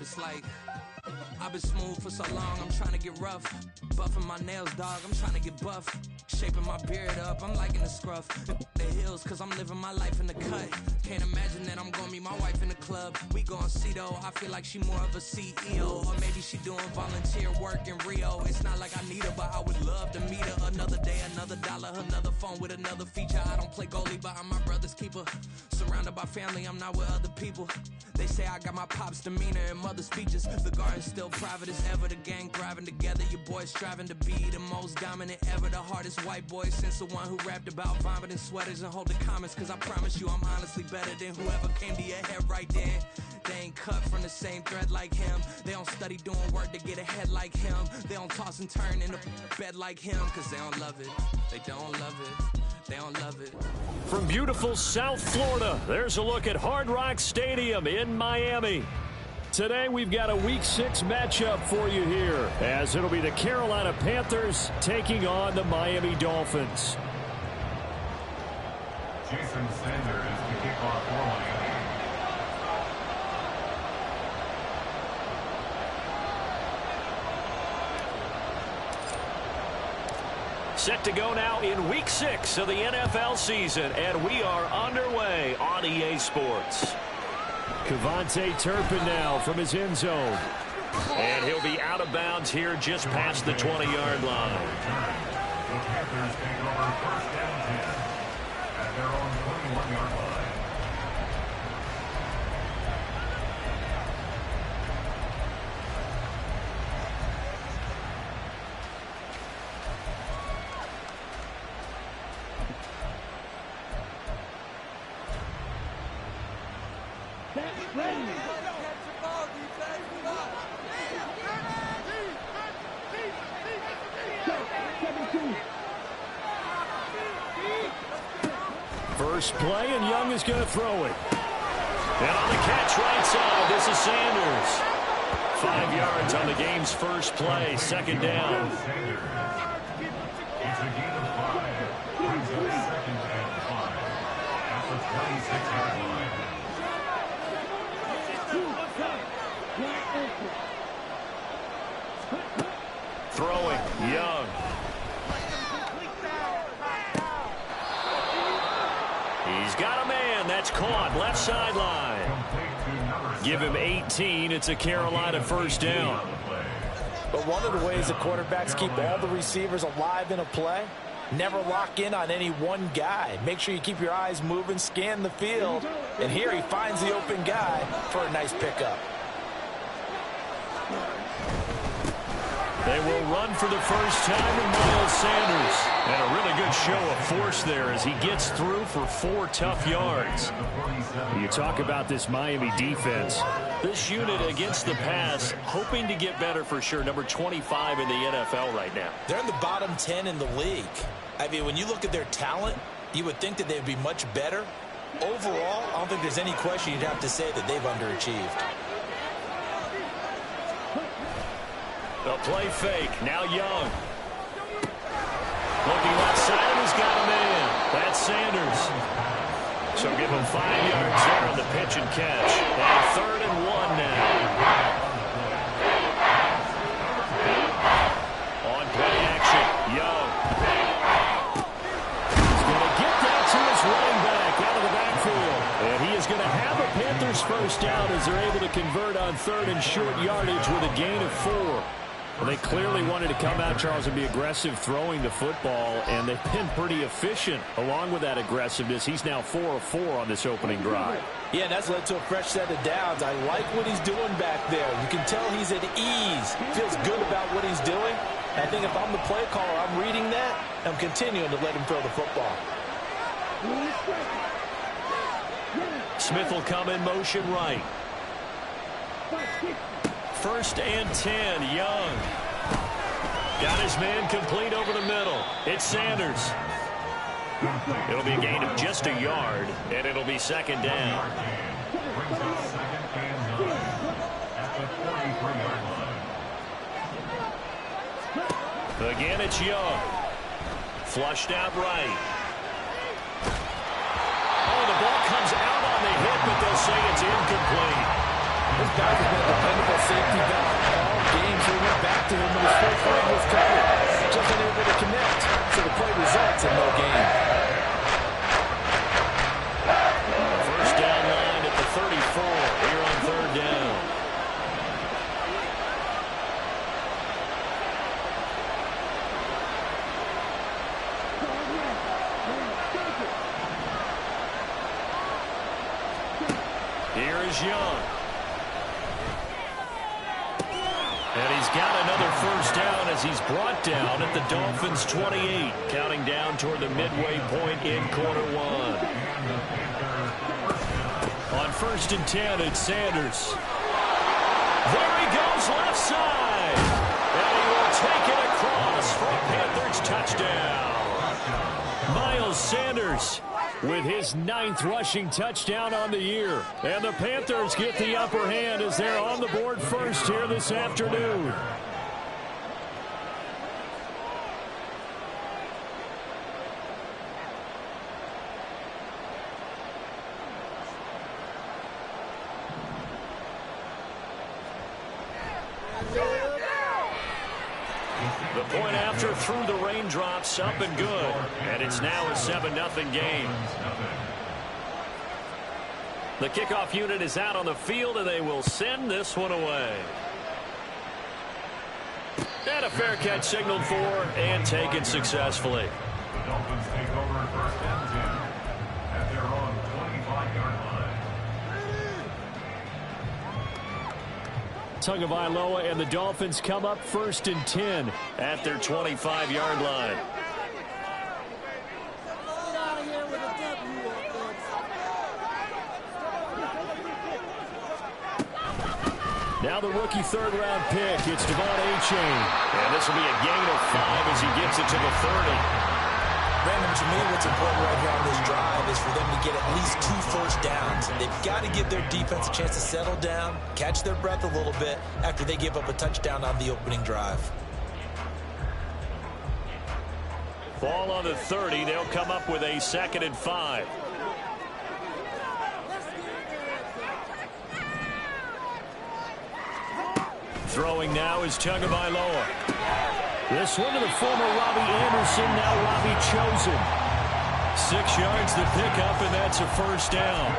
it's like I've been smooth for so long, I'm trying to get rough. Buffing my nails, dog, I'm trying to get buff. Shaping my beard up, I'm liking the scruff. The hills, cause I'm living my life in the cut. Can't imagine that I'm gonna meet my wife in the club. We gon' see though, I feel like she more of a CEO. Or maybe she doing volunteer work in Rio. It's not like I need her, but I would love to meet her. Another day, another dollar, another phone with another feature. I don't play goalie, but I'm my brother's keeper. Surrounded by family, I'm not with other people. They say I got my pop's demeanor and mother's features. The garden's still private as ever, the gang thriving together. Your boys striving to be the most dominant ever. The hardest white boy since the one who rapped about vomiting sweaters and hold the comments. Cause I promise you I'm honestly better than whoever came to your head right then. They ain't cut from the same thread like him. They don't study doing work to get ahead like him. They don't toss and turn in the bed like him. Cause they don't love it, they don't love it. They don't love it. From beautiful South Florida, there's a look at Hard Rock Stadium in Miami. Today we've got a Week 6 matchup for you here, as it'll be the Carolina Panthers taking on the Miami Dolphins. Jason Sanders to kick off for Miami. Set to go now in Week 6 of the NFL season, and we are underway on EA Sports. KaVontae Turpin now from his end zone. And he'll be out of bounds here just past the 20-yard line. The Panthers take over first down 10 at their own 21-yard line. First play, and Young is going to throw it. And on the catch right side, this is Sanders. 5 yards on the game's first play, second down. It's a gain of 5. Brings up second and 5 at the 26-yard line. Throwing, Young. He's got a man. That's caught. Left sideline. Give him 18. It's a Carolina first down. But one of the ways that quarterbacks keep all the receivers alive in a play, never lock in on any one guy. Make sure you keep your eyes moving, scan the field. And here he finds the open guy for a nice pickup. They will run for the first time with Miles Sanders. And a really good show of force there as he gets through for 4 tough yards. You talk about this Miami defense. This unit against the pass, hoping to get better for sure. Number 25 in the NFL right now. They're in the bottom 10 in the league. I mean, when you look at their talent, you would think that they'd be much better. Overall, I don't think there's any question you'd have to say that they've underachieved. A play fake. Now Young. Looking left side, and he's got a man. That's Sanders. So give him 5 yards there on the pitch and catch. And 3rd and 1 now. On play action, Young. He's going to get that to his running back out of the backfield. And he is going to have a Panthers first down as they're able to convert on 3rd and short yardage with a gain of 4. Well, they clearly wanted to come out, Charles, and be aggressive throwing the football, and they've been pretty efficient along with that aggressiveness. He's now 4 of 4 on this opening drive. Yeah, and that's led to a fresh set of downs. I like what he's doing back there. You can tell he's at ease. Feels good about what he's doing. I think if I'm the play caller, I'm reading that. I'm continuing to let him throw the football. Smith will come in motion right. 1st and 10, Young. Got his man complete over the middle. It's Sanders. It'll be a gain of just a yard, and it'll be second down. Brings up second and 9 at the 43-yard line. Again, it's Young. Flushed out right. Oh, the ball comes out on the hit, but they'll say it's incomplete. This guy has been a dependable that's a no gain. First down line at the 34 here on third down. Here is Young. And he's got another first down as he's brought down at the Dolphins' 28, counting down toward the midway point in quarter one. On 1st and 10, it's Sanders. There he goes left side. And he will take it across for a Panthers touchdown. Miles Sanders with his 9th rushing touchdown on the year. And the Panthers get the upper hand as they're on the board first here this afternoon. The point after through the raindrops, up and good. And it's now a 7-0 game. The kickoff unit is out on the field, and they will send this one away. And a fair catch signaled for and taken successfully. The Dolphins take over 1st and 10 at their own 25-yard line. Tagovailoa and the Dolphins come up 1st and 10 at their 25-yard line. Now the rookie 3rd-round pick. It's Devon Achane. And this will be a gain of 5 as he gets it to the 30. Brandon, to me, what's important right here on this drive is for them to get at least 2 first downs. They've got to give their defense a chance to settle down, catch their breath a little bit after they give up a touchdown on the opening drive. Ball on the 30. They'll come up with a 2nd and 5. Throwing now is Tagovailoa. This one to the former Robbie Anderson, now Robbie Chosen. 6 yards to pick up, and that's a first down.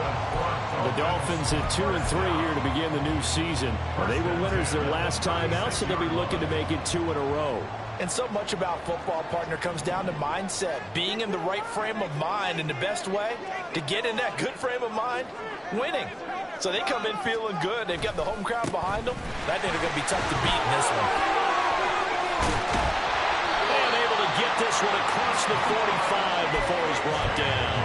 The Dolphins at 2 and 3 here to begin the new season. They were winners their last time out, so they'll be looking to make it 2 in a row. And so much about football, partner, comes down to mindset. Being in the right frame of mind, and the best way to get in that good frame of mind, winning. So they come in feeling good. They've got the home crowd behind them. I think they're going to be tough to beat in this one. And able to get this one across the 45 before he's brought down.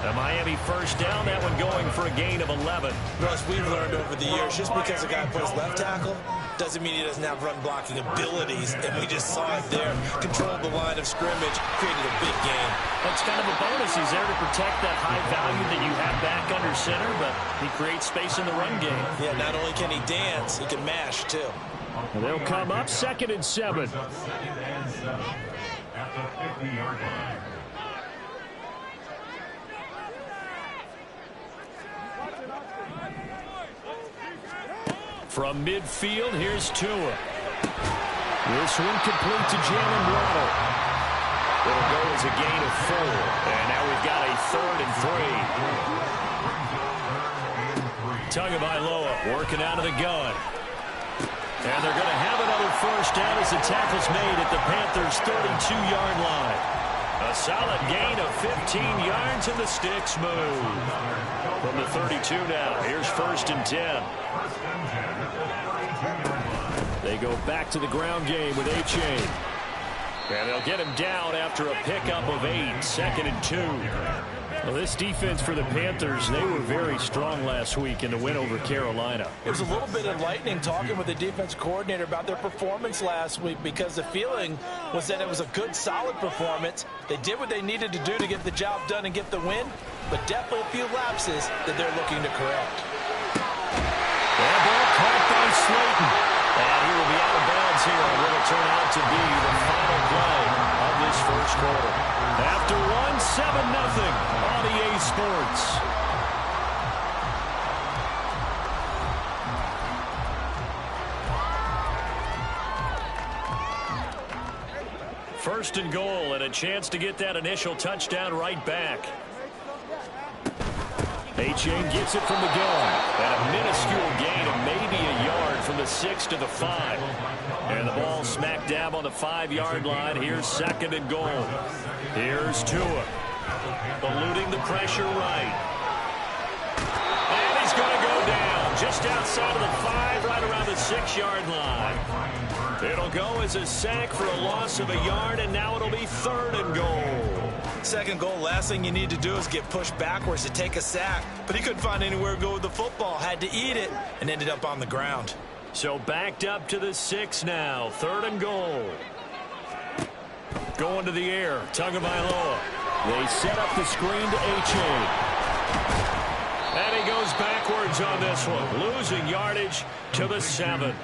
A Miami first down, that one going for a gain of 11. Russ, we've learned over the years, just because a guy plays left tackle doesn't mean he doesn't have run blocking abilities. And we just saw it there. Controlled the line of scrimmage, created a big gain. That's kind of a bonus. He's there to protect that high value that you have back under center, but he creates space in the run game. Yeah, not only can he dance, he can mash, too. And they'll come up 2nd and 7. 2nd and 7 at the 50-yard line. From midfield, here's Tua. This one complete to Jalen Waddle. It'll go as a gain of 4. And now we've got a 3rd and 3. Tagovailoa working out of the gun. And they're going to have another first down as the tackle's made at the Panthers' 32-yard line. A solid gain of 15 yards and the sticks move. From the 32 now, here's 1st and 10. They go back to the ground game with Achane. And they'll get him down after a pickup of 8, 2nd and 2. Well, this defense for the Panthers, they were very strong last week in the win over Carolina. It was a little bit enlightening talking with the defense coordinator about their performance last week, because the feeling was that it was a good, solid performance. They did what they needed to do to get the job done and get the win, but definitely a few lapses that they're looking to correct. That ball caught by Slayton. And he will be out of bounds here on what will turn out to be the final play of this first quarter. After one, 7-0 on EA Sports. first and goal and a chance to get that initial touchdown right back. A-Chain gets it from the gun. And a minuscule gain of maybe a yard from the 6 to the 5. And the ball smack dab on the 5-yard line. Here's second and goal. Here's Tua. Eluding the pressure right. And he's going to go down just outside of the 5, right around the 6-yard line. It'll go as a sack for a loss of a yard, and now it'll be third and goal. Second goal, last thing you need to do is get pushed backwards to take a sack. But he couldn't find anywhere to go with the football. Had to eat it and ended up on the ground. So backed up to the 6 now. Third and goal. Going to the air. Tagovailoa. They set up the screen to A-Chain. And he goes backwards on this one. Losing yardage to the 7.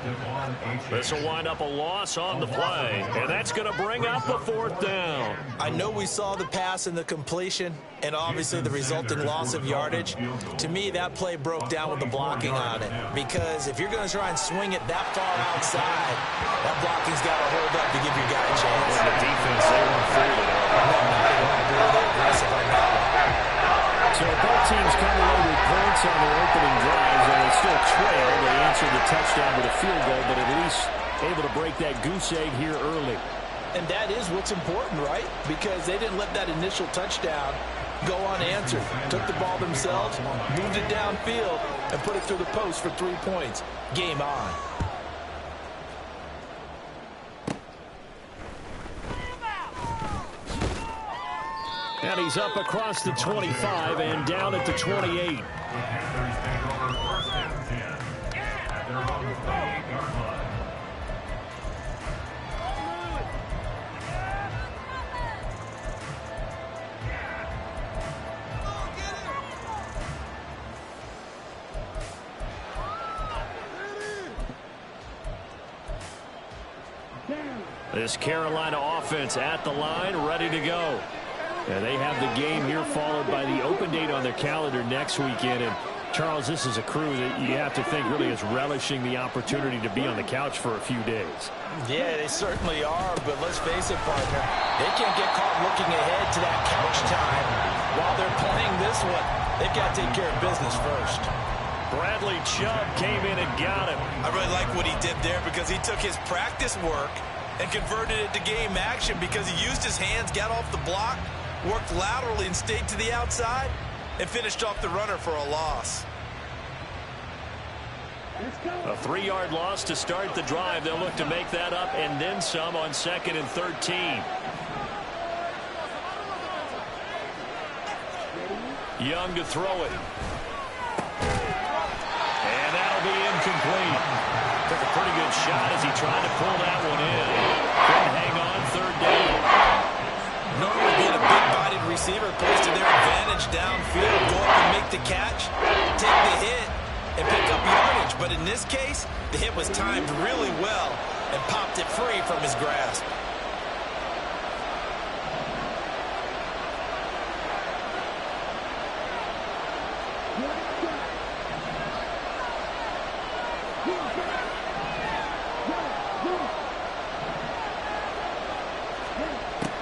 This will wind up a loss on the play. And that's going to bring up a fourth down. I know we saw the pass and the completion and obviously the resulting loss of yardage. To me, that play broke down with the blocking on it. Because if you're going to try and swing it that far outside, that blocking's got to hold up to give your guy a chance. And the defense, they weren't fooled at all. No, not at all. They're aggressive on that one. So both teams come away with points on their opening drives, and they still trail. They answered the touchdown with a field goal, but at least able to break that goose egg here early. And that is what's important, right? Because they didn't let that initial touchdown go unanswered. Took the ball themselves, moved it downfield, and put it through the post for 3 points. Game on. And he's up across the 25 and down at the 28. This Carolina offense at the line, ready to go. And they have the game here followed by the open date on their calendar next weekend. And, Charles, this is a crew that you have to think really is relishing the opportunity to be on the couch for a few days. Yeah, they certainly are, but let's face it, partner. They can't get caught looking ahead to that couch time while they're playing this one. They've got to take care of business first. Bradley Chubb came in and got him. I really like what he did there because he took his practice work and converted it to game action because he used his hands, got off the block, worked laterally and stayed to the outside, and finished off the runner for a loss. A 3-yard loss to start the drive. They'll look to make that up and then some on 2nd and 13. Young to throw it. And that'll be incomplete. Took a pretty good shot as he tried to pull that one in. Couldn't hang on, 3rd down. Normally being a big-bodied receiver plays to their advantage downfield, go up and make the catch, take the hit, and pick up yardage. But in this case, the hit was timed really well and popped it free from his grasp.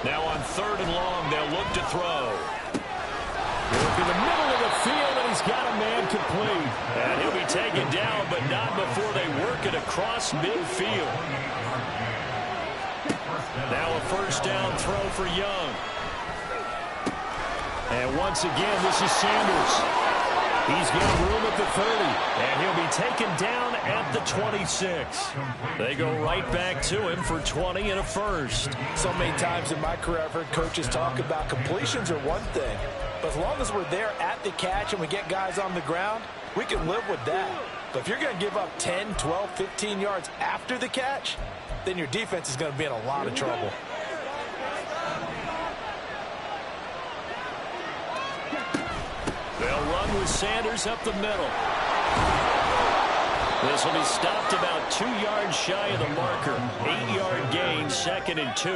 Now on 3rd and long, they'll look to throw. Work in the middle of the field, and he's got a man complete. And he'll be taken down, but not before they work it across midfield. Now a 1st down throw for Young. And once again, this is Sanders. He's got room at the 30, and he'll be taken down at the 26. They go right back to him for 20 and a first. So many times in my career, I've heard coaches talk about completions are one thing, but as long as we're there at the catch and we get guys on the ground, we can live with that. But if you're going to give up 10, 12, 15 yards after the catch, then your defense is going to be in a lot of trouble. They'll run with Sanders up the middle. This will be stopped about 2 yards shy of the marker. 8-yard gain, 2nd and 2.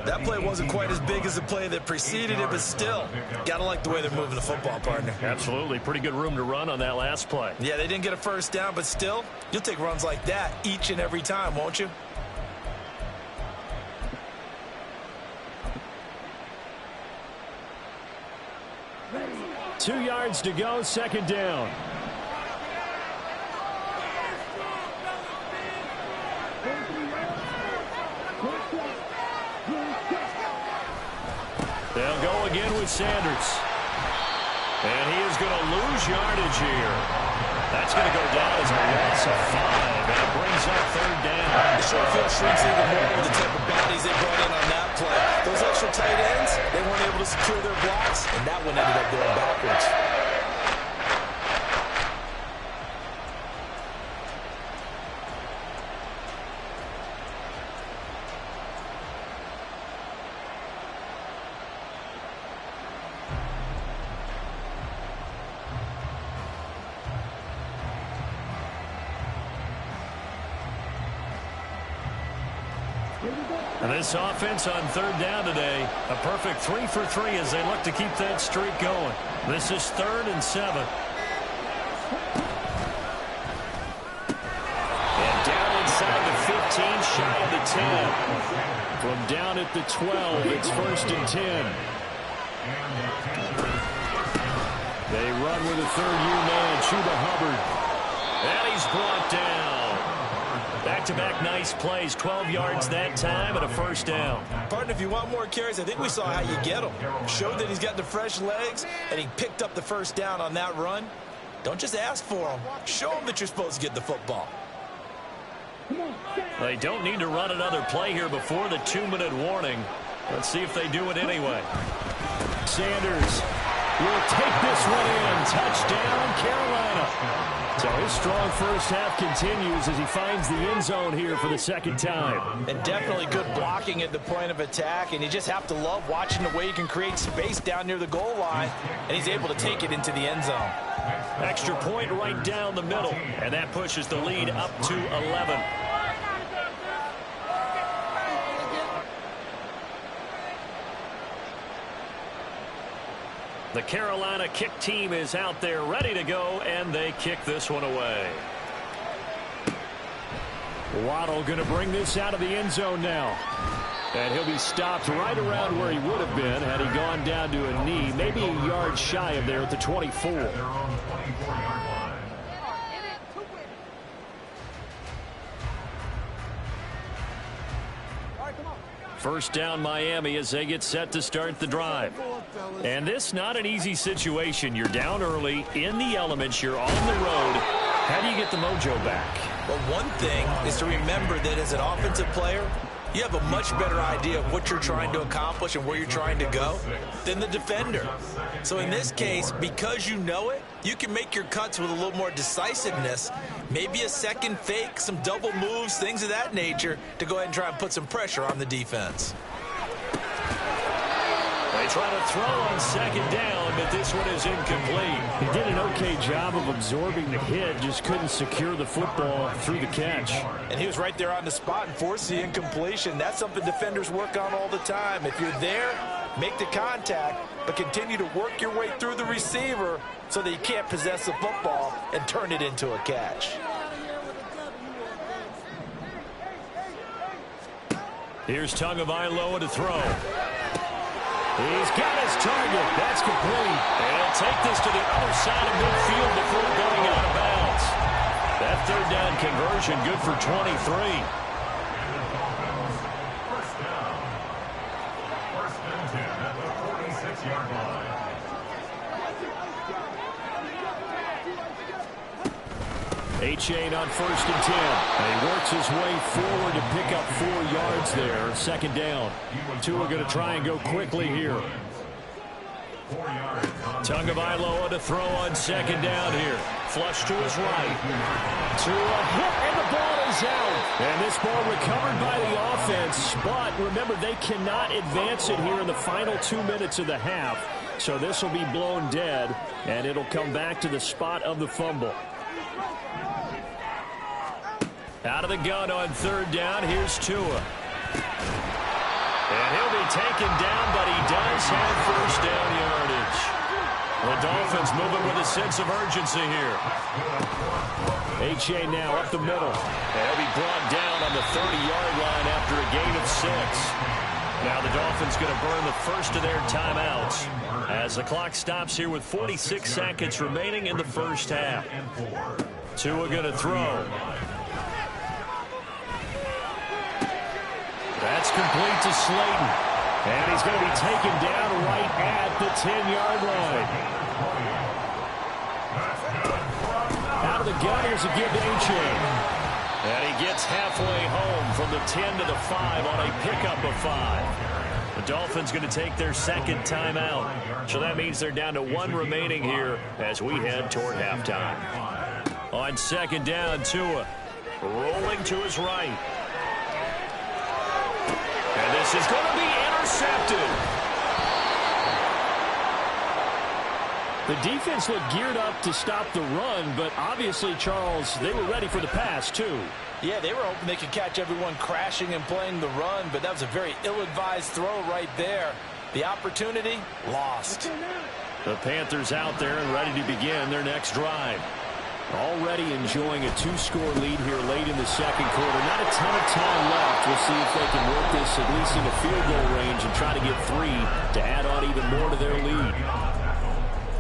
That play wasn't quite as big as the play that preceded it, but still, got to like the way they're moving the football, partner. Absolutely. Pretty good room to run on that last play. Yeah, they didn't get a 1st down, but still, you'll take runs like that each and every time, won't you? 2 yards to go, second down. They'll go again with Sanders. And he is going to lose yardage here. That's going to go down as a loss of 5. And it brings up third down. The short field shrinks even more with the type of bounties they brought in on that play. Those extra tight ends, they weren't able to secure their blocks, and that one ended up going backwards. And this offense on third down today, a perfect 3 for 3 as they look to keep that streak going. This is 3rd and 7. And down inside the 15, shy of the 10. From down at the 12, it's 1st and 10. They run with a third-year man, Chuba Hubbard. And he's brought down. Back-to-back nice plays, 12 yards that time and a first down. Partner, if you want more carries, I think we saw how you get them. Showed that he's got the fresh legs, and he picked up the first down on that run. Don't just ask for them. Show them that you're supposed to get the football. They don't need to run another play here before the 2-minute warning. Let's see if they do it anyway. Sanders will take this one in. Touchdown, Carolina. So his strong first half continues as he finds the end zone here for the second time. And definitely good blocking at the point of attack, and you just have to love watching the way he can create space down near the goal line, and he's able to take it into the end zone. Extra point right down the middle, and that pushes the lead up to 11. The Carolina kick team is out there ready to go, and they kick this one away. Waddle going to bring this out of the end zone now. And he'll be stopped right around where he would have been had he gone down to a knee, maybe a yard shy of there at the 24. First down Miami as they get set to start the drive. And this not an easy situation. You're down early, in the elements, you're on the road. How do you get the mojo back? Well, one thing is to remember that as an offensive player, you have a much better idea of what you're trying to accomplish and where you're trying to go than the defender. So in this case, because you know it, you can make your cuts with a little more decisiveness, maybe a second fake, some double moves, things of that nature, to go ahead and try and put some pressure on the defense. They try to throw on second down, but this one is incomplete. He did an okay job of absorbing the hit, just couldn't secure the football through the catch. And he was right there on the spot and forced the incompletion. That's something defenders work on all the time. If you're there, make the contact, but continue to work your way through the receiver so that you can't possess the football and turn it into a catch. Here's Tagovailoa to throw. He's got his target. That's complete. And he'll take this to the other side of midfield before going out of bounds. That third down conversion good for 23. First down. First and 10 at the 46-yard line. Achane on 1st and 10. And he works his way forward to pick up 4 yards there. Second down. Tua going to try and go quickly here. Tagovailoa to throw on second down here. Flush to his right. Tua hit, and the ball is out. And this ball recovered by the offense. But remember, they cannot advance it here in the final 2 minutes of the half. So this will be blown dead, and it'll come back to the spot of the fumble. Out of the gun on third down, here's Tua. And he'll be taken down, but he does have first down yardage. The Dolphins moving with a sense of urgency here. Achane now up the middle. And he'll be brought down on the 30-yard line after a gain of 6. Now the Dolphins going to burn the first of their timeouts as the clock stops here with 46 seconds remaining in the first half. Tua going to throw. That's complete to Slayton. And he's going to be taken down right at the 10-yard line. Out of the gun, here's a give to A-Chain. And he gets halfway home from the 10 to the 5 on a pickup of 5. The Dolphins going to take their second timeout. So that means they're down to 1 remaining here as we head toward halftime. On second down, Tua rolling to his right. And this is going to be intercepted. The defense looked geared up to stop the run, but obviously, Charles, they were ready for the pass, too. Yeah, they were hoping they could catch everyone crashing and playing the run, but that was a very ill-advised throw right there. The opportunity, lost. The Panthers out there and ready to begin their next drive. Already enjoying a 2-score lead here late in the second quarter. Not a ton of time left. We'll see if they can work this at least into field goal range and try to get 3 to add on even more to their lead.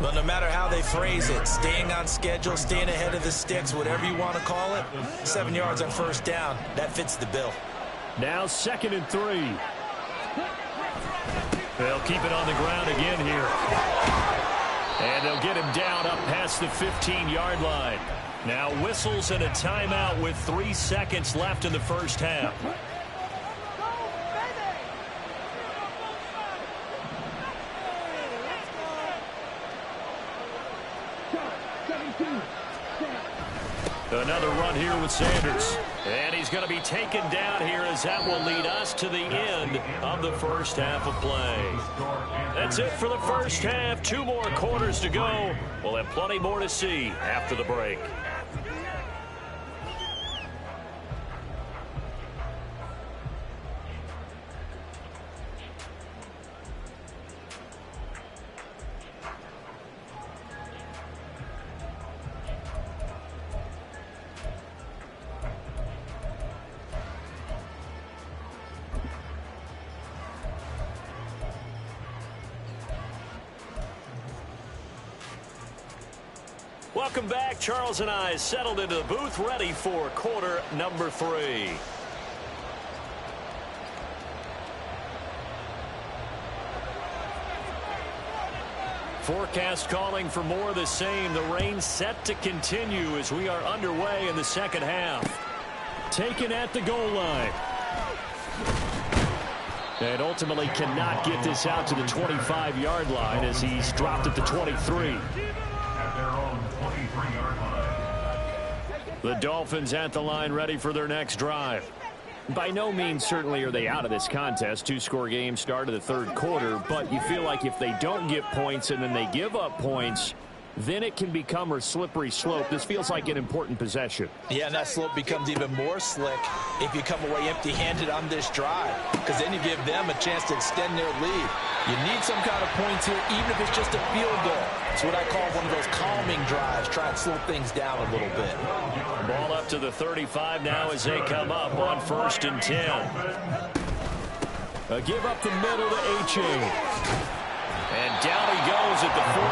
Well, no matter how they phrase it, staying on schedule, staying ahead of the sticks, whatever you want to call it, 7 yards on first down, that fits the bill. Now 2nd and 3. They'll keep it on the ground again here. And they'll get him down up past the 15-yard line. Now whistles and a timeout with 3 seconds left in the first half. Another run here with Sanders. And he's going to be taken down here as that will lead us to the end of the first half of play. That's it for the first half. 2 more quarters to go. We'll have plenty more to see after the break. Welcome back. Charles and I settled into the booth, ready for quarter number 3. Forecast calling for more of the same. The rain set to continue as we are underway in the second half. Taken at the goal line. And ultimately cannot get this out to the 25-yard line as he's dropped at the 23. The Dolphins at the line ready for their next drive. By no means certainly are they out of this contest. 2-score game start of the third quarter, but you feel like if they don't get points and then they give up points, then it can become a slippery slope. This feels like an important possession. Yeah, and that slope becomes even more slick if you come away empty-handed on this drive, because then you give them a chance to extend their lead. You need some kind of points here, even if it's just a field goal. It's what I call one of those calming drives. Try and slow things down a little bit. Ball up to the 35 now as they come up on 1st and 10. A give up the middle to A-Chain. And down he goes at the 45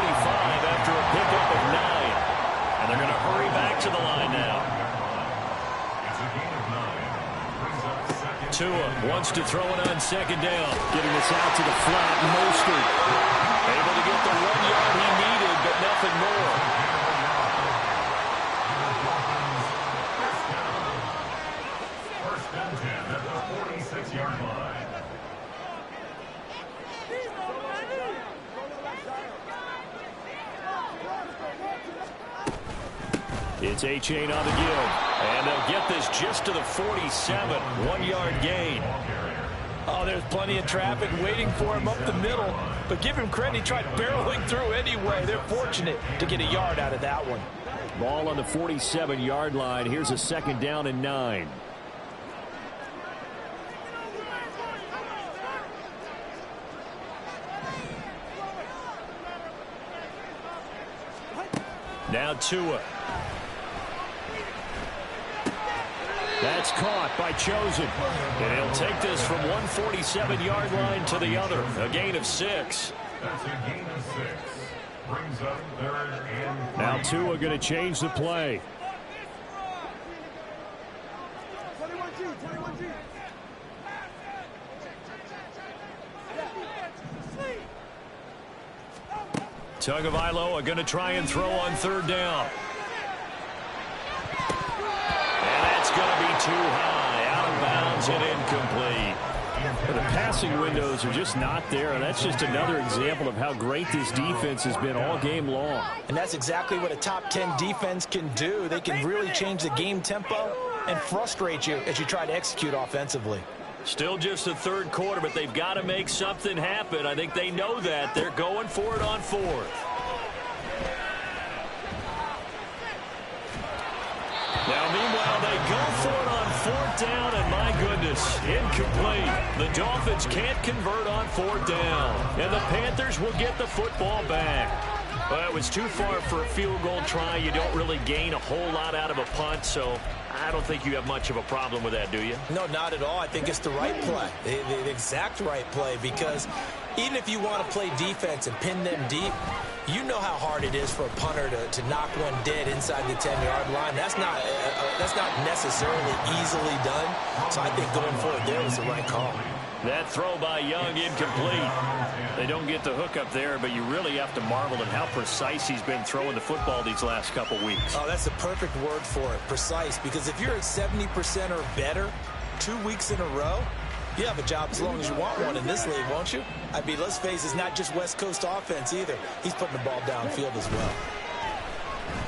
after a pickup of 9. And they're going to hurry back to the line now. Tua wants to throw it on 2nd down. Getting this out to the flat. Mostert able to get the 1 yard he needed, but nothing more. First and 10 at the 46-yard line. It's A-Chain on the give. And they'll get this just to the 47. 1-yard gain. Oh, there's plenty of traffic waiting for him up the middle. But give him credit, he tried barreling through anyway. They're fortunate to get a yard out of that one. Ball on the 47-yard line. Here's a 2nd down and 9. Now Tua. That's caught by Chosen. And he'll take this from 147-yard line to the other. A gain of 6. That's a gain of 6. Brings up 3rd and 3. Now Tua going to change the play. Tagovailoa are going to try and throw on 3rd down. And that's going to be too high. Out of bounds and incomplete. The passing windows are just not there, and that's just another example of how great this defense has been all game long. And that's exactly what a top 10 defense can do. They can really change the game tempo and frustrate you as you try to execute offensively. Still just the 3rd quarter, but they've got to make something happen. I think they know that. They're going for it on 4th. Now, meanwhile, they go for it on 4th down, and my goodness, incomplete. The Dolphins can't convert on 4th down, and the Panthers will get the football back. Well, it was too far for a field goal try. You don't really gain a whole lot out of a punt, so I don't think you have much of a problem with that, do you? No, not at all. I think it's the right play, the exact right play, because even if you want to play defense and pin them deep, you know how hard it is for a punter to knock one dead inside the 10-yard line. That's not necessarily easily done. So I think going for it there was the right call. That throw by Young incomplete. They don't get the hook up there, but you really have to marvel at how precise he's been throwing the football these last couple weeks. Oh, that's the perfect word for it, precise, because if you're at 70% or better 2 weeks in a row, you have a job as long as you want one in this league, won't you? I mean, let's face it, it's not just West Coast offense either. He's putting the ball downfield as well.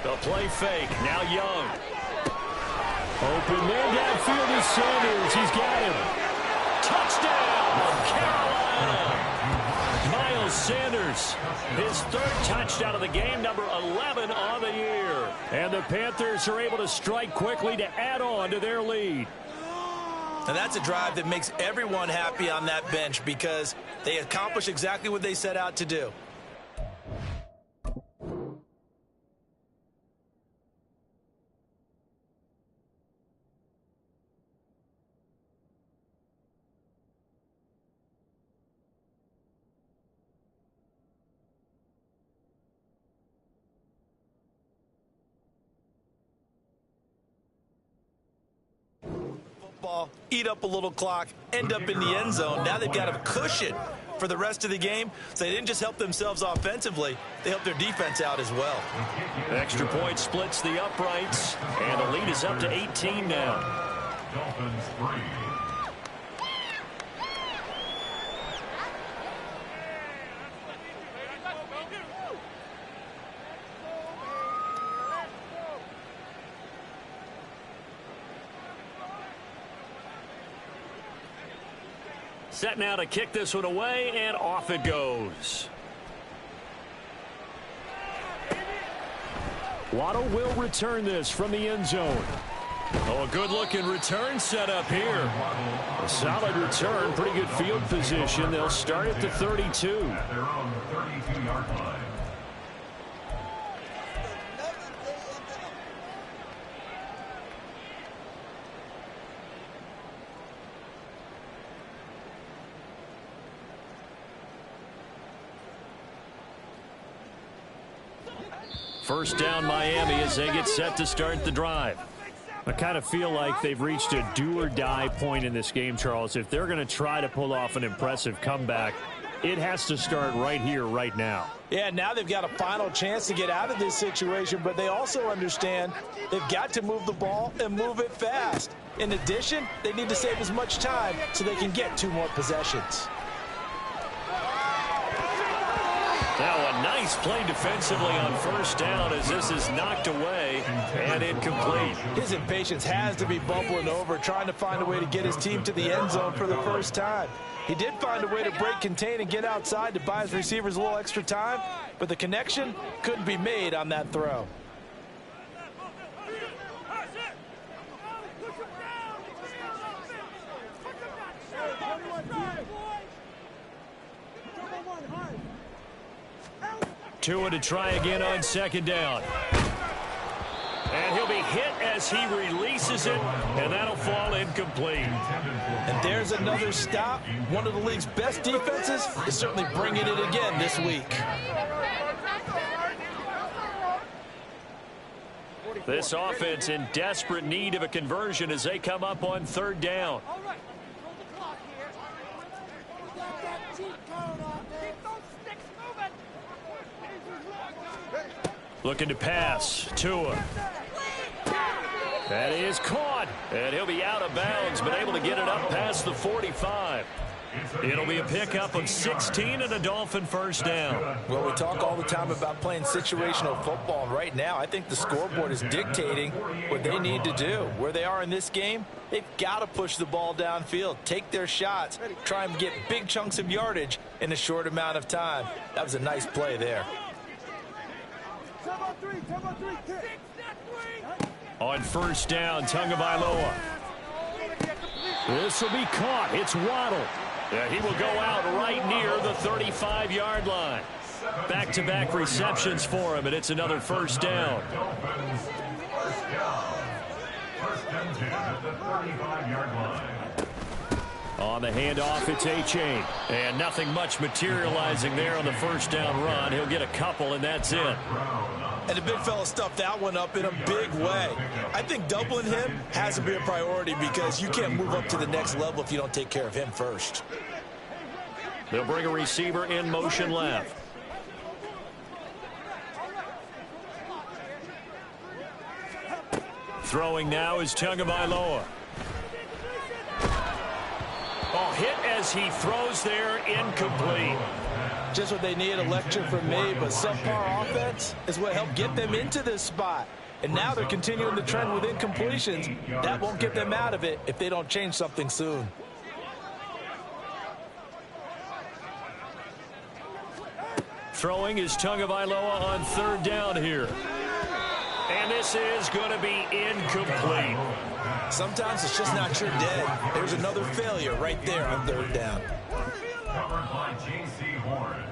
The play fake. Now Young. Open man downfield is Sanders. He's got him. Touchdown, Carolina. Miles Sanders, his 3rd touchdown of the game, number 11 on the year. And the Panthers are able to strike quickly to add on to their lead. And that's a drive that makes everyone happy on that bench because they accomplish exactly what they set out to do. Eat up a little clock, end up in the end zone. Now they've got a cushion for the rest of the game. So they didn't just help themselves offensively, they helped their defense out as well. Extra point splits the uprights, and the lead is up to 18 now. Dolphins 3. Set now to kick this one away, and off it goes. Waddle will return this from the end zone. Oh, a good-looking return set up here. A solid return, pretty good field position. They'll start at the 32. At their own 32-yard line. First down Miami as they get set to start the drive. I kind of feel like they've reached a do-or-die point in this game, Charles. If they're going to try to pull off an impressive comeback, it has to start right here, right now. Yeah, now they've got a final chance to get out of this situation, but they also understand they've got to move the ball and move it fast. In addition, they need to save as much time so they can get 2 more possessions. Now a nice play defensively on first down as this is knocked away and incomplete. His impatience has to be bubbling over, trying to find a way to get his team to the end zone for the first time. He did find a way to break contain and get outside to buy his receivers a little extra time, but the connection couldn't be made on that throw. Tua to try again on second down. And he'll be hit as he releases it, and that'll fall incomplete. And there's another stop. One of the league's best defenses is certainly bringing it again this week. This offense in desperate need of a conversion as they come up on third down. Looking to pass. Tua. That is caught. And he'll be out of bounds, but able to get it up past the 45. It'll be a pickup of 16 and a Dolphin first down. Well, we talk all the time about playing situational football. And right now, I think the scoreboard is dictating what they need to do. Where they are in this game, they've got to push the ball downfield, take their shots, try and get big chunks of yardage in a short amount of time. That was a nice play there. On first down, Tagovailoa. This will be caught. It's Waddle. Yeah, he will go out right near the 35-yard line. Back-to-back receptions for him, and it's another first down. First and 10 at the 35-yard line. On the handoff, it's A-Chain. And nothing much materializing there on the first down run. He'll get a couple, and that's it. And the big fella stuffed that one up in a big way. I think doubling him has to be a priority because you can't move up to the next level if you don't take care of him first. They'll bring a receiver in motion left. Throwing now is Tagovailoa. Oh, hit as he throws there, incomplete. Just what they need, a lecture from me, but subpar offense is what helped get them into this spot. And now they're continuing the trend with incompletions. That won't get them out of it if they don't change something soon. Throwing is Tagovailoa on third down here. And this is going to be incomplete. Sometimes it's just not your day. There's another failure right there on third down. Covered by J.C. Horn.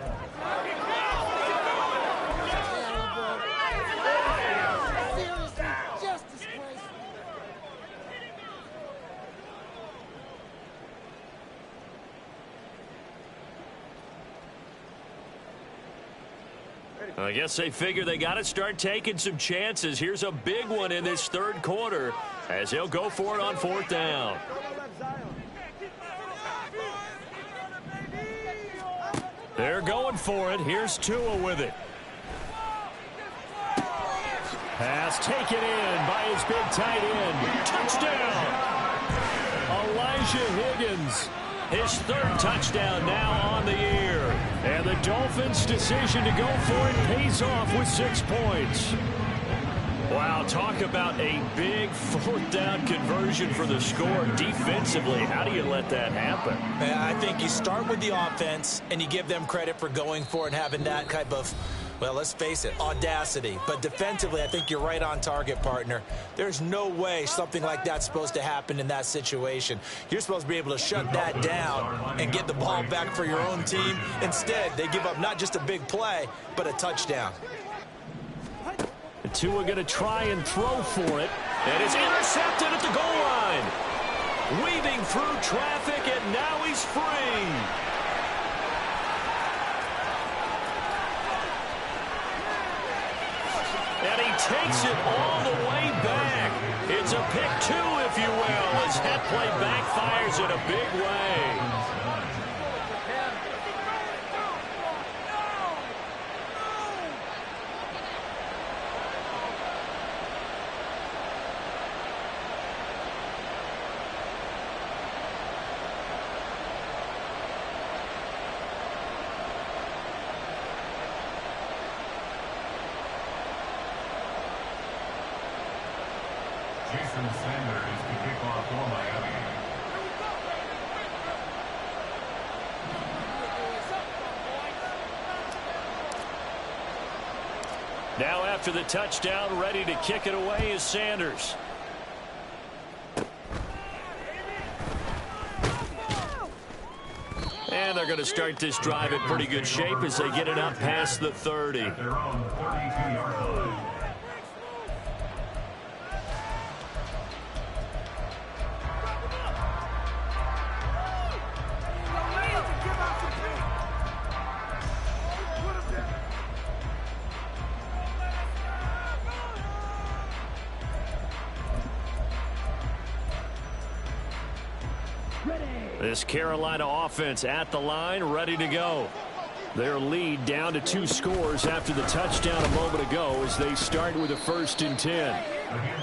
I guess they figure they got to start taking some chances. Here's a big one in this third quarter as he'll go for it on fourth down. They're going for it. Here's Tua with it. Pass taken in by his big tight end. Touchdown! Elijah Higgins. His third touchdown now on the year. And the Dolphins' decision to go for it pays off with 6 points. Wow, talk about a big fourth down conversion for the score defensively. How do you let that happen? I think you start with the offense and you give them credit for going for it and having that type of, well, let's face it, audacity. But defensively, I think you're right on target, partner. There's no way something like that's supposed to happen in that situation. You're supposed to be able to shut that down and get the ball back for your own team. Instead, they give up not just a big play, but a touchdown. Tua going to try and throw for it. And it's intercepted at the goal line. Weaving through traffic, and now he's free. And he takes it all the way back. It's a pick two, if you will, as that play backfires in a big way. Jason Sanders to kick off for Miami. Now after the touchdown, ready to kick it away is Sanders. And they're going to start this drive in pretty good shape as they get it up past the 30. At their own 32-yard line. This Carolina offense at the line, ready to go. Their lead down to 2 scores after the touchdown a moment ago as they start with a 1st and 10.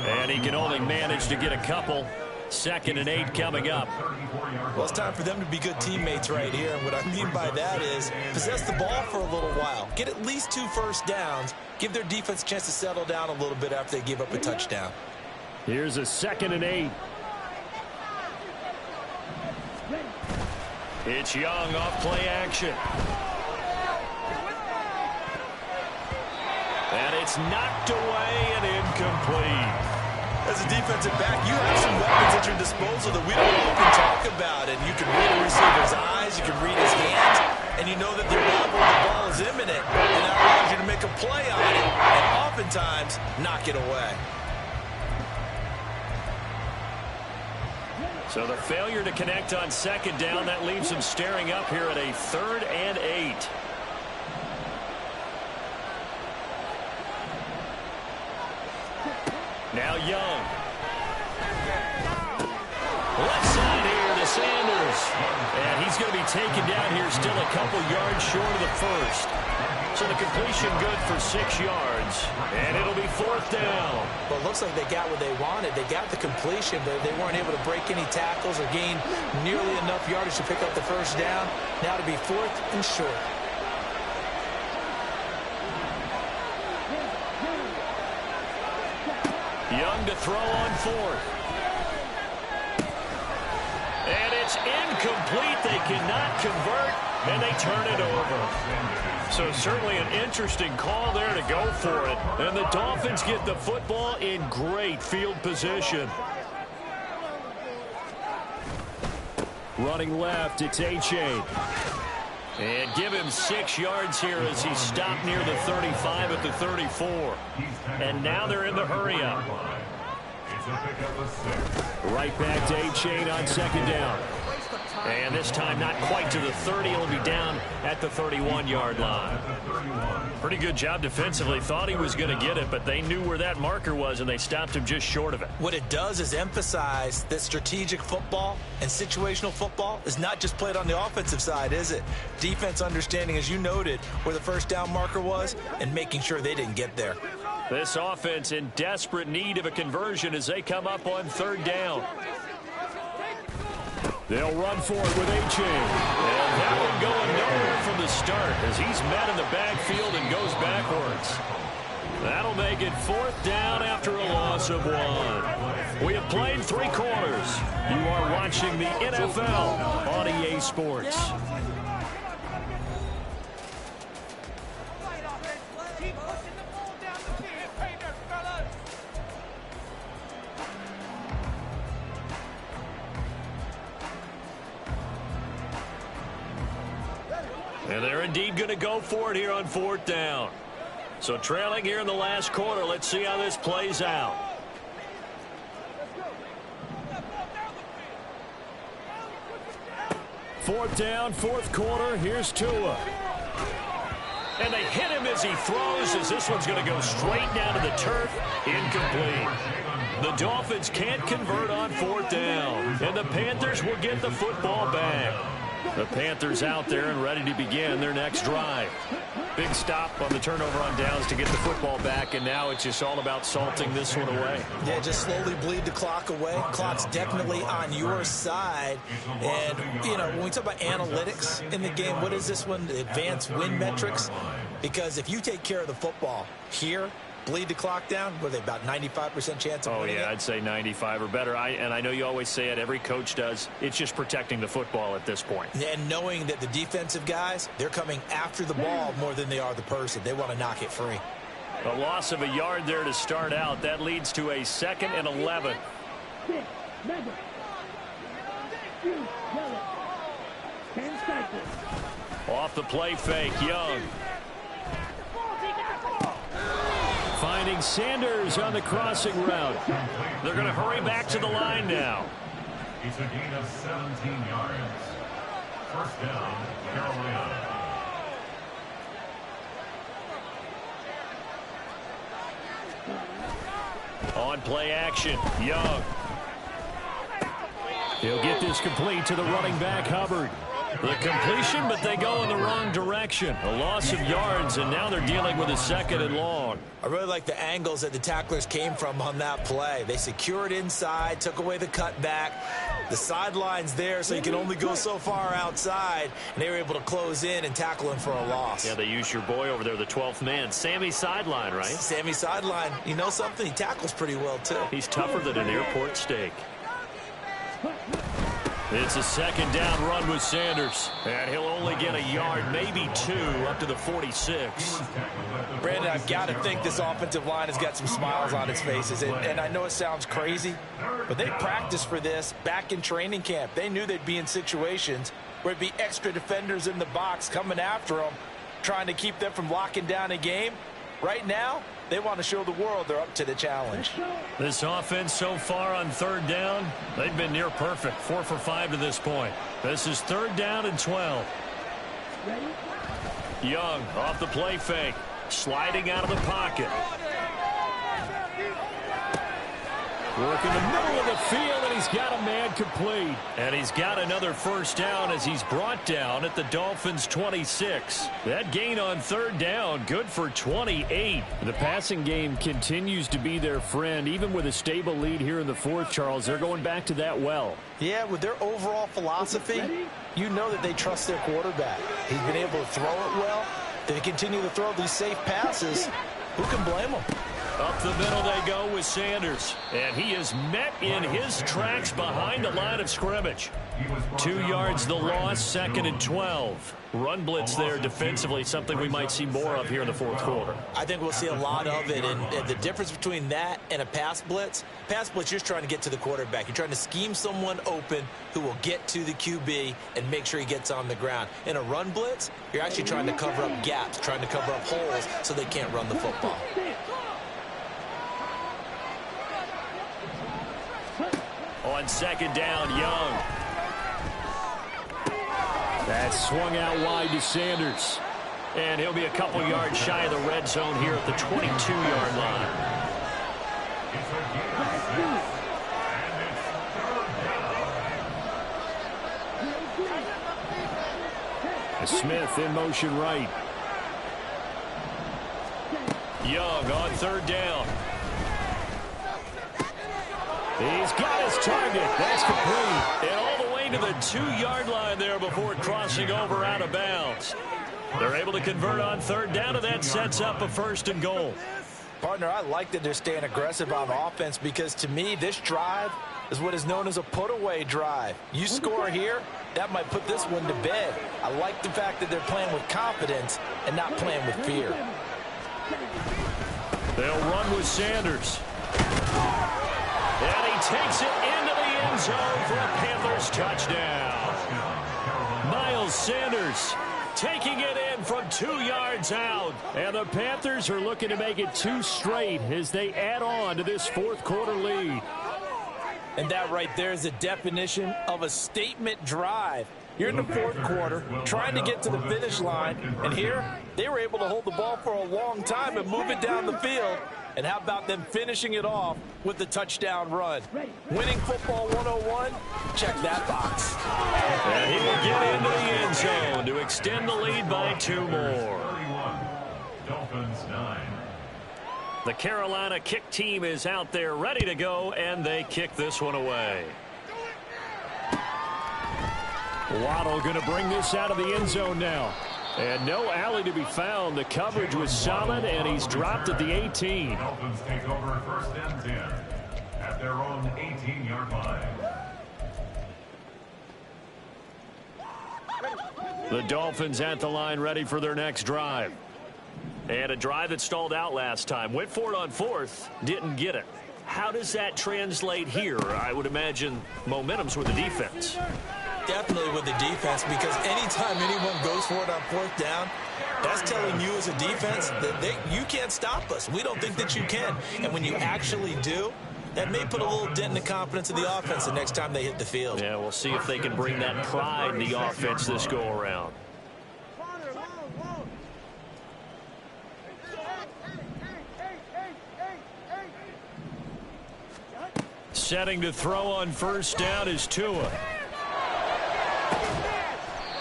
And he can only manage to get a couple. 2nd and 8 coming up. Well, it's time for them to be good teammates right here. And what I mean by that is possess the ball for a little while. Get at least 2 first downs. Give their defense a chance to settle down a little bit after they give up a touchdown. Here's a 2nd and 8. It's Young off play action. And it's knocked away and incomplete. As a defensive back, you have some weapons at your disposal that we don't often talk about. And you can read a receiver's eyes, you can read his hands, and you know that the arrival of the ball is imminent. And that allows you to make a play on it, and oftentimes knock it away. So the failure to connect on 2nd down, that leaves them staring up here at a 3rd and 8. Now Young. Left side here to Sanders. And he's going to be taken down here still a couple yards short of the 1st. So the completion good for 6 yards. And it'll be 4th down. Well, it looks like they got what they wanted. They got the completion, but they weren't able to break any tackles or gain nearly enough yardage to pick up the 1st down. Now to be 4th and short. Young to throw on 4th. And it's incomplete. They cannot convert, and they turn it over. So certainly an interesting call there to go for it. And the Dolphins get the football in great field position. Running left, it's Achane. And give him 6 yards here as he stopped near the 35 at the 34. And now they're in the hurry-up. Right back to Achane on 2nd down. And this time not quite to the 30. He'll be down at the 31-yard line. Pretty good job defensively. Thought he was going to get it, but they knew where that marker was, and they stopped him just short of it. What it does is emphasize that strategic football and situational football is not just played on the offensive side, is it? Defense understanding, as you noted, where the 1st down marker was and making sure they didn't get there. This offense in desperate need of a conversion as they come up on 3rd down. They'll run for it with Achane. And that one going nowhere from the start as he's met in the backfield and goes backwards. That'll make it 4th down after a loss of 1. We have played 3 quarters. You are watching the NFL on EA Sports. And they're indeed going to go for it here on 4th down. So trailing here in the last quarter. Let's see how this plays out. Fourth down, 4th quarter. Here's Tua. And they hit him as he throws, as this one's going to go straight down to the turf. Incomplete. The Dolphins can't convert on 4th down. And the Panthers will get the football back. The Panthers out there and ready to begin their next drive. Big stop on the turnover on downs to get the football back, and now it's just all about salting this one away. Yeah, just slowly bleed the clock away. Clock's definitely on your side. And, you know, when we talk about analytics in the game, what is this one? The advanced win metrics? Because if you take care of the football here, bleed the clock down, were they about 95% chance of winning it? I'd say 95 or better. And I know you always say it, every coach does. It's just protecting the football at this point. And knowing that the defensive guys, they're coming after the ball more than they are the person. They want to knock it free. A loss of a yard there to start out. That leads to a 2nd and 11. Off the play fake, Young. Finding Sanders on the crossing route. They're going to hurry back to the line now. It's a gain of 17 yards. 1st down, Carolina. On play action, Young. He'll get this complete to the running back, Hubbard. The completion, but they go in the wrong direction. A loss of yards, and now they're dealing with a 2nd and long. I really like the angles that the tacklers came from on that play. They secured inside, took away the cutback. The sideline's there, so you can only go so far outside, and they were able to close in and tackle him for a loss. Yeah, they used your boy over there, the 12th man. Sammy Sideline, right? Sammy Sideline. You know something? He tackles pretty well, too. He's tougher than an airport steak. It's a 2nd down run with Sanders. And he'll only get a yard, maybe 2, up to the 46. Brandon, I've got to think this offensive line has got some smiles on its faces. And I know it sounds crazy, but they practiced for this back in training camp. They knew they'd be in situations where it'd be extra defenders in the box coming after them, trying to keep them from locking down a game. Right now, they want to show the world they're up to the challenge. This offense so far on 3rd down, they've been near perfect. 4 for 5 to this point. This is 3rd down and 12. Young off the play fake, sliding out of the pocket. Working the middle of the field, and he's got a man complete. And he's got another 1st down as he's brought down at the Dolphins' 26. That gain on 3rd down, good for 28. The passing game continues to be their friend. Even with a stable lead here in the 4th, Charles, they're going back to that well. Yeah, with their overall philosophy, you know that they trust their quarterback. He's been able to throw it well. They continue to throw these safe passes. Who can blame them? Up the middle they go with Sanders. And he is met in his tracks behind the line of scrimmage. 2 yards the loss, 2nd and 12. Run blitz there defensively, something we might see more of here in the 4th quarter. I think we'll see a lot of it. And the difference between that and a pass blitz, you're just trying to get to the quarterback. You're trying to scheme someone open who will get to the QB and make sure he gets on the ground. In a run blitz, you're actually trying to cover up gaps, trying to cover up holes so they can't run the football. On 2nd down, Young. That's swung out wide to Sanders. And he'll be a couple yards shy of the red zone here at the 22-yard line. Smith in motion right. Young on 3rd down. He's got his target. That's complete. And all the way to the 2-yard line there before crossing over out of bounds. They're able to convert on 3rd down, and that sets up a 1st and goal. Partner, I like that they're staying aggressive on offense because, to me, this drive is what is known as a put-away drive. You score here, that might put this one to bed. I like the fact that they're playing with confidence and not playing with fear. They'll run with Sanders. And he takes it into the end zone for a Panthers touchdown. Miles Sanders taking it in from 2 yards out. And the Panthers are looking to make it 2 straight as they add on to this 4th quarter lead. And that right there is the definition of a statement drive. You're in the 4th quarter, trying to get to the finish line, and here they were able to hold the ball for a long time and move it down the field. And how about them finishing it off with the touchdown run? Winning football 101, check that box. And he will get into the end zone to extend the lead by 2 more. Dolphins 9. The Carolina kick team is out there ready to go, and they kick this one away. Waddle going to bring this out of the end zone now. And no alley to be found. The coverage was solid, and he's dropped at the 18. Dolphins take over 1st and 10 at their own 18-yard line. The Dolphins at the line ready for their next drive. And a drive that stalled out last time. Went for it on 4th, didn't get it. How does that translate here? I would imagine momentum's with the defense. Definitely with the defense, because anytime anyone goes for it on 4th down, that's telling you as a defense that you can't stop us. We don't think that you can. And when you actually do, that may put a little dent in the confidence of the offense the next time they hit the field. Yeah, we'll see if they can bring that pride in the offense this go-around. Setting to throw on first down is Tua.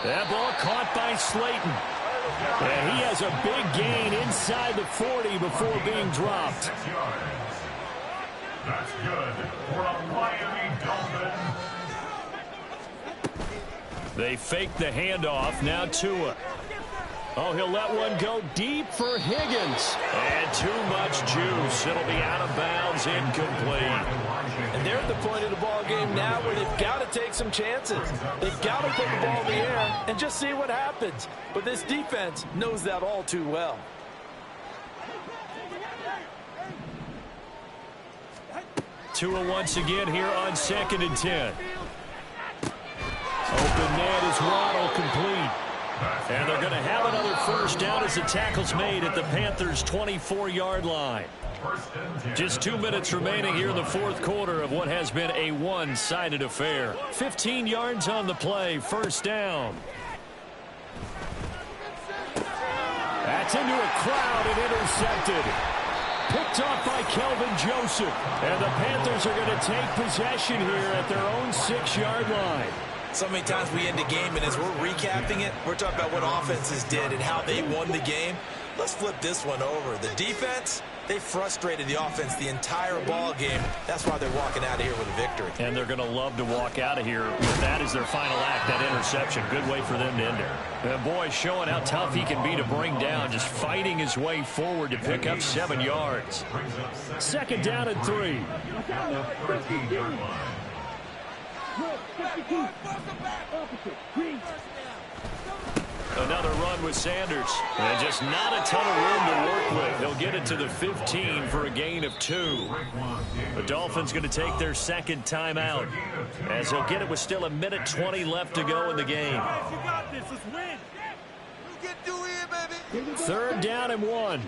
That ball caught by Slayton. And he has a big gain inside the 40 before being dropped. That's good for a Miami Dolphin. They fake the handoff. Now Tua. Oh, he'll let one go deep for Higgins. And too much juice. It'll be out of bounds, incomplete. And they're at the point of the ball game now where they've got to take some chances. They've got to put the ball in the air and just see what happens. But this defense knows that all too well. Tua once again here on 2nd and 10. Open net is Waddle, complete. And they're going to have another first down as the tackle's made at the Panthers' 24-yard line. Just 2 minutes remaining here in the fourth quarter of what has been a one-sided affair. 15 yards on the play, first down. That's into a crowd and intercepted. Picked off by Kelvin Joseph. And the Panthers are going to take possession here at their own 6-yard line. So many times we end a game, and as we're recapping it, we're talking about what offenses did and how they won the game. Let's flip this one over. The defense, they frustrated the offense the entire ball game. That's why they're walking out of here with a victory. And they're going to love to walk out of here with that as their final act, that interception. Good way for them to end it. And boy, showing how tough he can be to bring down, just fighting his way forward to pick up 7 yards. 2nd down and 3. Another run with Sanders. And just not a ton of room to work with. He'll get it to the 15 for a gain of 2. The Dolphins going to take their second timeout, as he'll get it with still 1:20 left to go in the game. 3rd down and 1.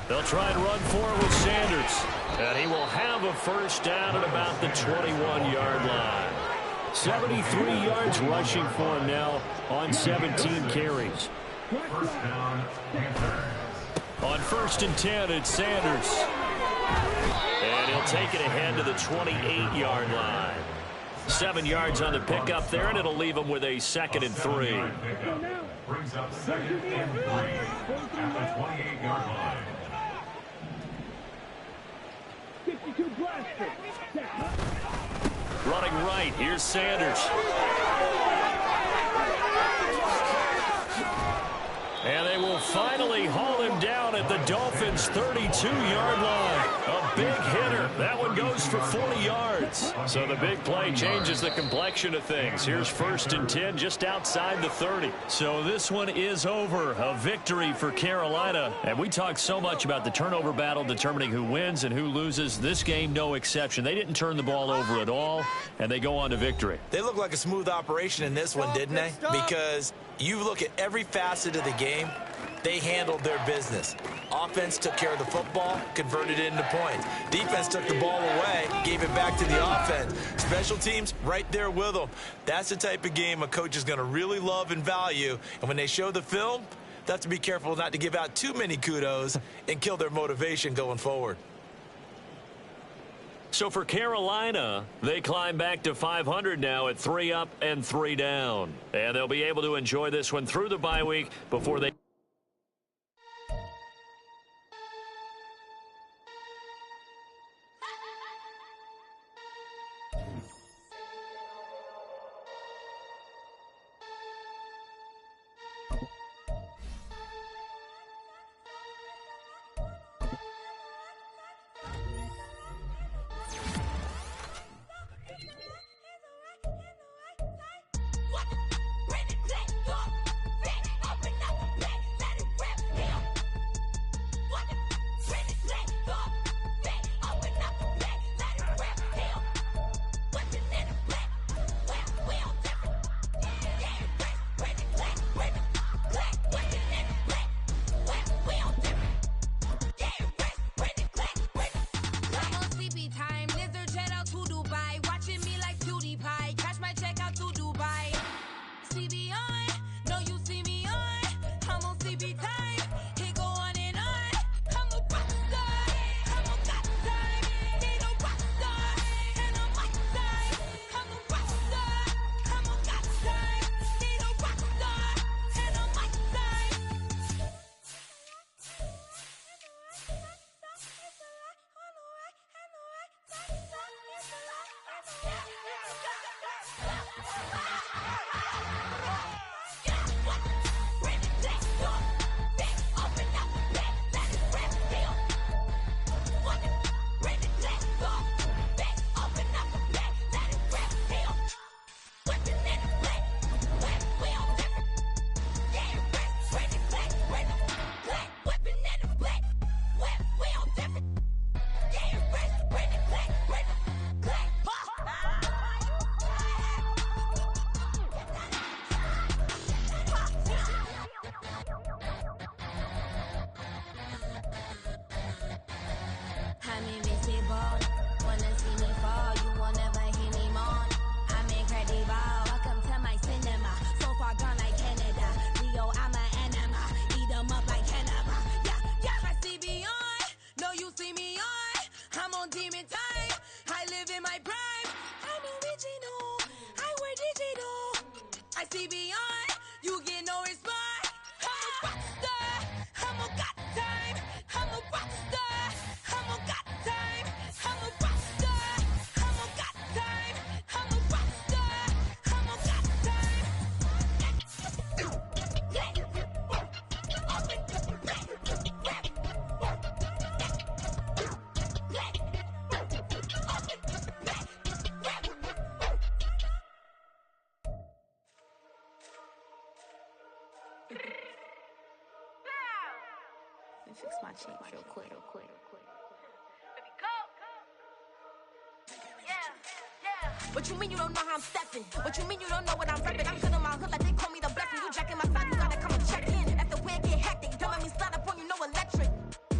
They'll try and run for it with Sanders. And he will have a first down at about the 21-yard line. 73 yards rushing for him now on 17 carries. On 1st and 10, it's Sanders. And he'll take it ahead to the 28-yard line. 7 yards on the pickup there, and it'll leave him with a 2nd and 3. Brings up 2nd and 3 at the 28-yard line. 52 blaster. Running right, here's Sanders. And they will finally haul him down at the Dolphins' 32-yard line. A big hitter. That one goes for 40 yards. So the big play changes the complexion of things. Here's 1st and 10 just outside the 30. So this one is over. A victory for Carolina. And we talked so much about the turnover battle determining who wins and who loses. This game, no exception. They didn't turn the ball over at all, and they go on to victory. They look like a smooth operation in this one, didn't they? Because you look at every facet of the game, they handled their business. Offense took care of the football, converted it into points. Defense took the ball away, gave it back to the offense. Special teams, right there with them. That's the type of game a coach is going to really love and value. And when they show the film, they have to be careful not to give out too many kudos and kill their motivation going forward. So for Carolina, they climb back to 500 now at 3 up and 3 down. And they'll be able to enjoy this one through the bye week before they... Let me fix my cheek real quick. What you mean you don't know how I'm stepping? What you mean you don't know what I'm repping? I'm good on my hood like they call me the blessing. You jacking my side, you gotta come and check in. That's the way I get hectic. Don't let me slide up on you, no electric.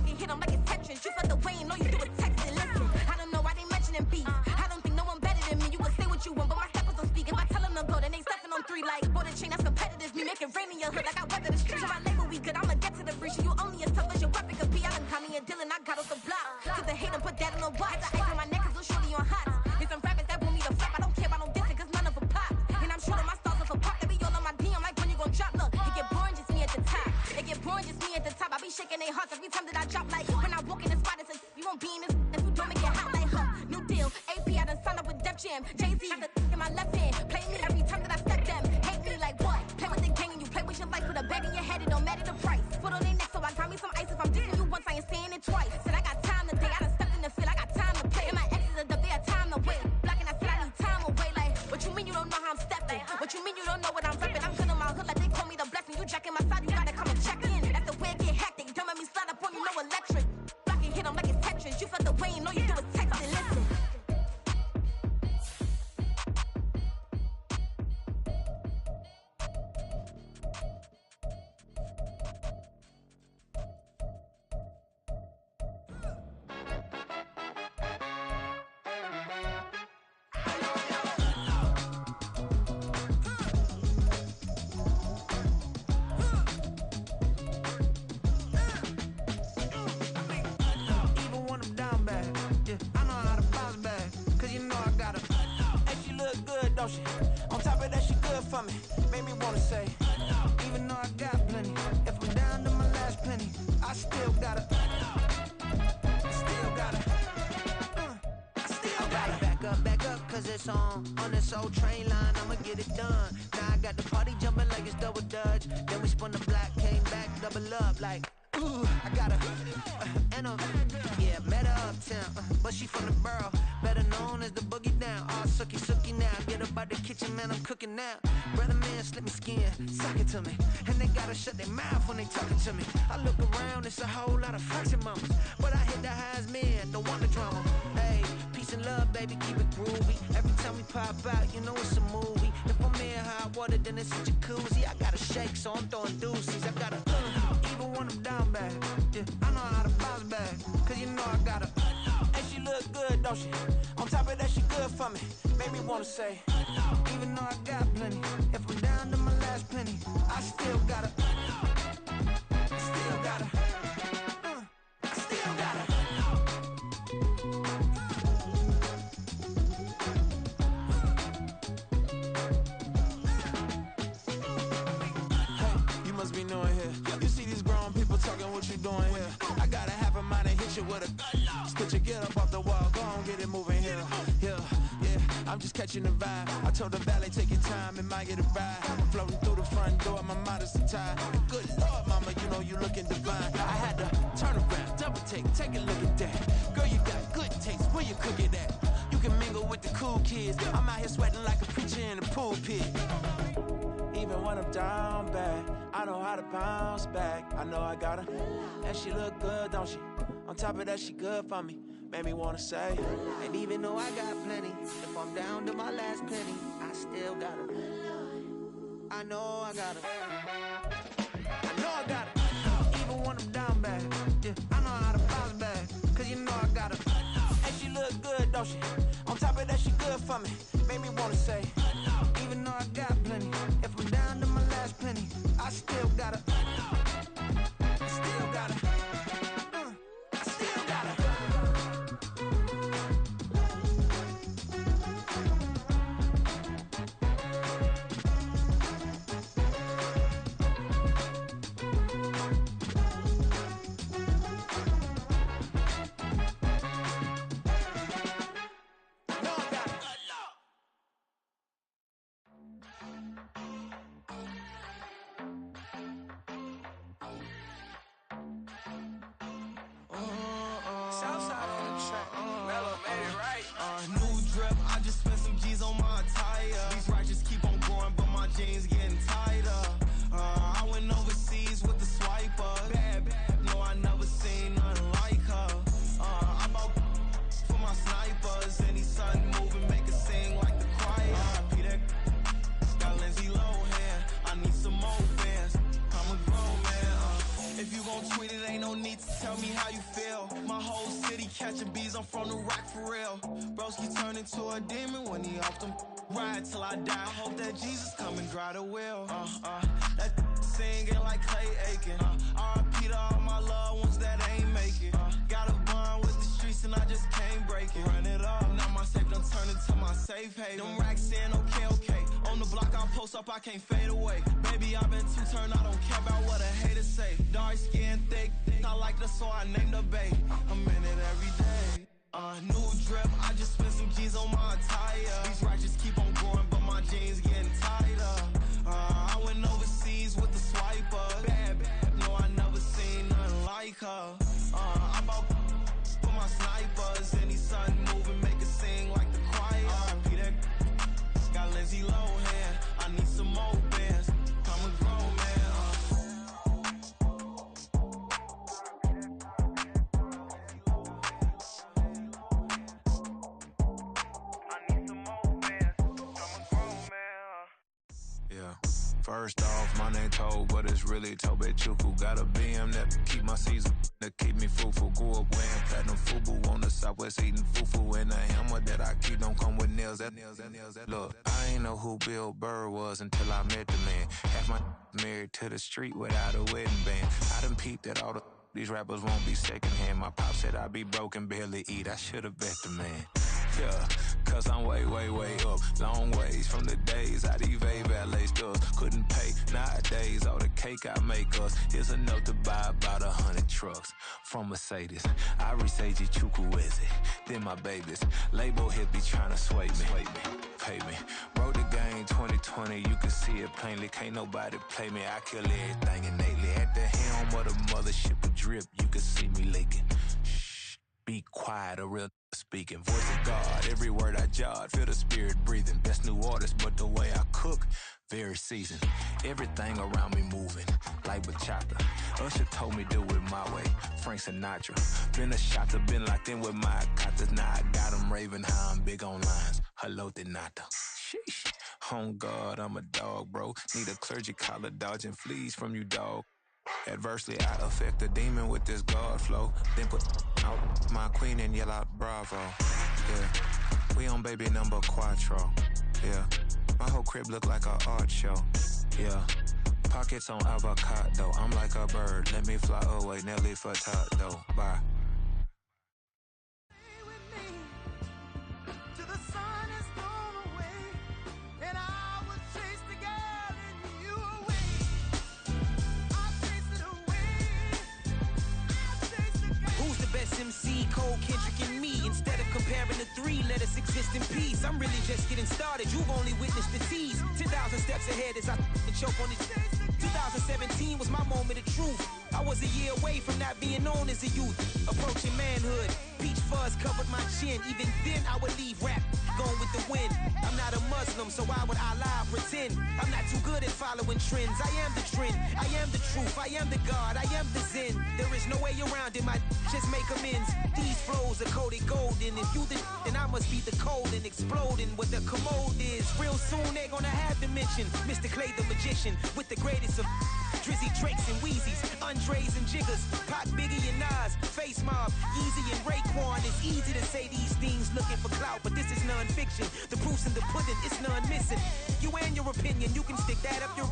You hit them like it's Tetris. You felt the way and all you do is text it. Listen, I don't know why they mentioning beef. I don't think no one better than me. You can say what you want, but my steppers don't speak. If I tell them to go, then they stepping on 3 like border chain. That's competitive. Me make it rain in your hood like I weather the street. So my label we good. I'ma get to the breach. You only as tough as your weapon could be. I done caught me a Dylan. I got off the block. Cause they hate and put that on the watch. I ice on my neck cause little shorty on hot. There's some rappers that want me to flap. I don't care about no dissing cause none of them pop. And I'm shooting my stars off a pop. They be all on my DM like when you gon' drop. Look, it get boring just me at the top. It get boring just me at the top. I be shaking their hearts every time that I drop. Like when I walk in the spot, it's a you won't be in this. If you don't make it hot like new deal. AP, I done signed up with Def Jam. Jay-Z got the in my left hand. Play me every time that I step them. Hate me like what? Play with the gang and you play with your life. Put a bag in your head, it don't matter the price. Foot on their neck, so I got me some ice. If I'm dissing you once, I ain't saying it twice. Said I got time today. I done stepped in the field. I got time to play. And my exes are up there, time to wait. Blocking, I said I need time away. Like, what you mean you don't know how I'm stepping? What you mean you don't know what I'm repping? I'm good on my hood like they call me the blessing. You jacking my side, you gotta come and check in. That's the way I get hectic. Don't let me slide up on you, no electric. Blocking, hit them like it's Tetris. You felt the way and all you do is text it. Listen. On top of that, she good for me. Made me wanna say, even though I got plenty, if I'm down to my last penny, I still gotta. Back up, cause it's on this old train line, I'ma get it done. Now I got the party jumping like it's double dutch. Then we spun the block, came back, double up like, ooh, I got a, and a, yeah, met her uptown, but she from the borough, better known as the boogie down. All sucky now, get up out the kitchen, man, I'm cooking now. Brother man, slip me skin, suck it to me, and they gotta shut their mouth when they talking to me. I look around, it's a whole lot of flexing mamas, but I hit the highs, man, don't want the drama. Hey, peace and love, baby, keep it groovy. Every time we pop out, you know it's a movie. If I'm in hot water, then it's a jacuzzi. I gotta shake, so I'm throwing deuces. I gotta, even when I'm down bad, yeah, I know how to bounce back, cause you know I gotta. And she look good, don't she? On top of that, she good for me. Made me wanna say, even though I got plenty, if I'm down to my last penny, I still gotta. Still gotta. Still gotta. Be knowing here. You see these grown people talking, what you doing here? I gotta have a mind to hit you with a spit you, get up off the wall, go on, get it moving here. Yeah, I'm just catching the vibe. I told the valet, take your time, it might get a ride. Floating through the front door, my modesty tie. Good Lord, mama, you know you looking divine. I had to turn around, double take a look at that. Girl, you got good taste, where you cook it at? You can mingle with the cool kids. I'm out here sweating like a preacher in a pulpit. Even when I'm down bad, I know how to bounce back. I know I got her, and she look good, don't she? On top of that, she good for me. Made me wanna say, and even though I got plenty, if I'm down to my last penny, I still got her. I know I got her. I know I got her. Even when I'm down bad, yeah, I know how to bounce back, cause you know I got her. And she look good, don't she? On top of that, she good for me. Made me wanna say, even though I got plenty, if I'm down to my last penny, I still gotta. Still gotta. Still gotta. These righteous keep on going, but my jeans getting tighter. I went over need to tell me how you feel. My whole city catching bees, I'm from the rock for real. Broski turn into a demon when he off them. Ride till I die. I hope that Jesus come and dry the wheel. That singing like Clay Aiken. R.I.P. to all my loved ones that ain't make it. Got a bond with the streets and I just can't break it. Run it up, now my safe done turned into my safe haven. Them racks in, okay. On the block I post up, I can't fade away. Baby, I've been too turned, I don't care about what a hater say. Dark skin, thick, I like the so I named the bae. I'm in it every day. New drip, I just spent some G's on my attire. These ratchets keep on growing, but my jeans getting tighter. I went overseas with the swiper. Bad, no, I never seen nothing like her. I bought for my snipers. Any sun moving, make it sing like the choir. R.I.P. that got Lindsay Lohan. I need some more bands. I'm a grown man. First off, my name Toad, but it's really Tobe Chuku. Got a BM that keep my season, that keep me fruitful. Grew up wearing platinum FUBU on the Southwest eating fufu. And the hammer that I keep don't come with nails. Look, I ain't know who Bill Burr was until I met the man. Half my married to the street without a wedding band. I done peeped that all these rappers won't be secondhand. My pop said I'd be broke and barely eat. I should've bet the man. Yeah, cause I'm way up, long ways from the days I eBay valet stores. Couldn't pay nowadays, all the cake I make us is enough to buy about 100 trucks from Mercedes. I resage Chukwueze, then my babies. Label hit be trying to sway me, pay me. Wrote the game 2020, you can see it plainly. Can't nobody play me, I kill everything innately. At the helm of the mothership of drip, you can see me leaking. Shh, be quiet, a real speaking. Voice of God, every word I jot, feel the spirit breathing. Best new artist, but the way I cook, very seasoned. Everything around me moving, like bachata. Usher told me do it my way, Frank Sinatra. Been a shotter, been locked in with my katas. Now I got them raving how I'm big on lines. Hello, Denata. Sheesh. On God, I'm a dog, bro. Need a clergy collar, dodging fleas from you, dog. Adversely, I affect the demon with this God flow. Then put out my queen and yell out bravo. Yeah, we on baby number quattro. Yeah, my whole crib look like a art show. Yeah, pockets on avocado. I'm like a bird, let me fly away. Nelly Furtado, bye. MC, Cole, Kendrick, and me. Instead of comparing the three, let us exist in peace. I'm really just getting started. You've only witnessed the tease. 10,000 steps ahead as I choke on it. 2017 was my moment of truth. I was a year away from not being known as a youth. Approaching manhood. Peach fuzz covered my chin. Even then, I would leave rap going with the wind. I'm not a Muslim, so why would I lie or pretend? I'm not too good at following trends. I am the trend. I am the truth. I am the God. I am the Zen. There is no way around it. My just make amends. These flows are coated golden. If you then I must be the cold and exploding what the commode is. Real soon they're gonna have to mention Mr. Clay the magician with the greatest of Drizzy, Drakes, and Wheezies, Andres and Jiggers, Pac, Biggie, and Nas, Face Mob, Yeezy, and Raekwon. It's easy to say these things looking for clout, but this is non-fiction. The proof's in the pudding, it's none missing. You and your opinion, you can stick that up your...